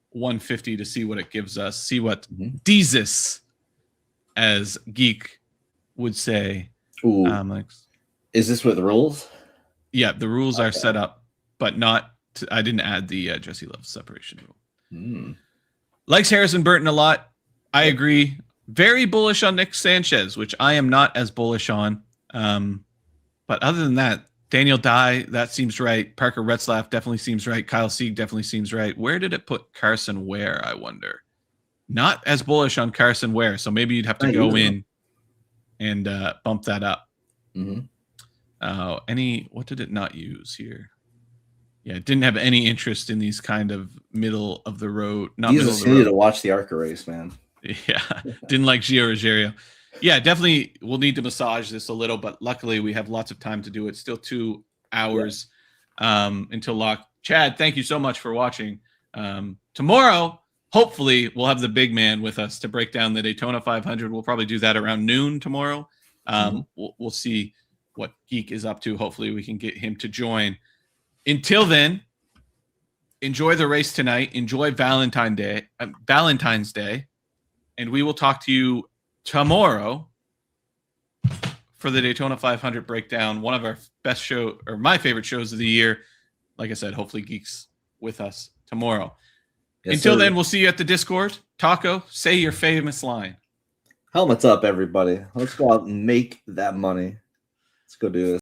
S1: 150 to see what it gives us. See what Jesus, as Geek would say.
S2: Is this with rules?
S1: Yeah, the rules are set up, but not. I didn't add the Jesse Love separation rule. Likes Harrison Burton a lot. I agree. Very bullish on Nick Sanchez, which I am not as bullish on. But other than that, Daniel Dye, that seems right. Parker Retzlaff definitely seems right. Kyle Sieg definitely seems right. Where did it put Carson Ware, I wonder? Not as bullish on Carson Ware, so maybe you'd have to go in and bump that up. What did it not use here? Yeah, it didn't have any interest in these kind of middle of the road.
S2: Jesus needed to watch the ARCA race, man.
S1: Yeah, didn't like Gio Ruggiero. Yeah, definitely we'll need to massage this a little, but luckily we have lots of time to do it. Still 2 hours until lock. Chad, thank you so much for watching. Tomorrow, hopefully, we'll have the big man with us to break down the Daytona 500. We'll probably do that around noon tomorrow. We'll see what Geek is up to. Hopefully, we can get him to join. Until then, enjoy the race tonight. Enjoy Valentine's Day, and we will talk to you tomorrow for the Daytona 500 breakdown, one of our best show or my favorite shows of the year. Like I said, hopefully Geeks with us tomorrow. Until then, we'll see you at the Discord. Taco, say your famous line.
S2: Helmets up, everybody. Let's go out and make that money. Let's go do this.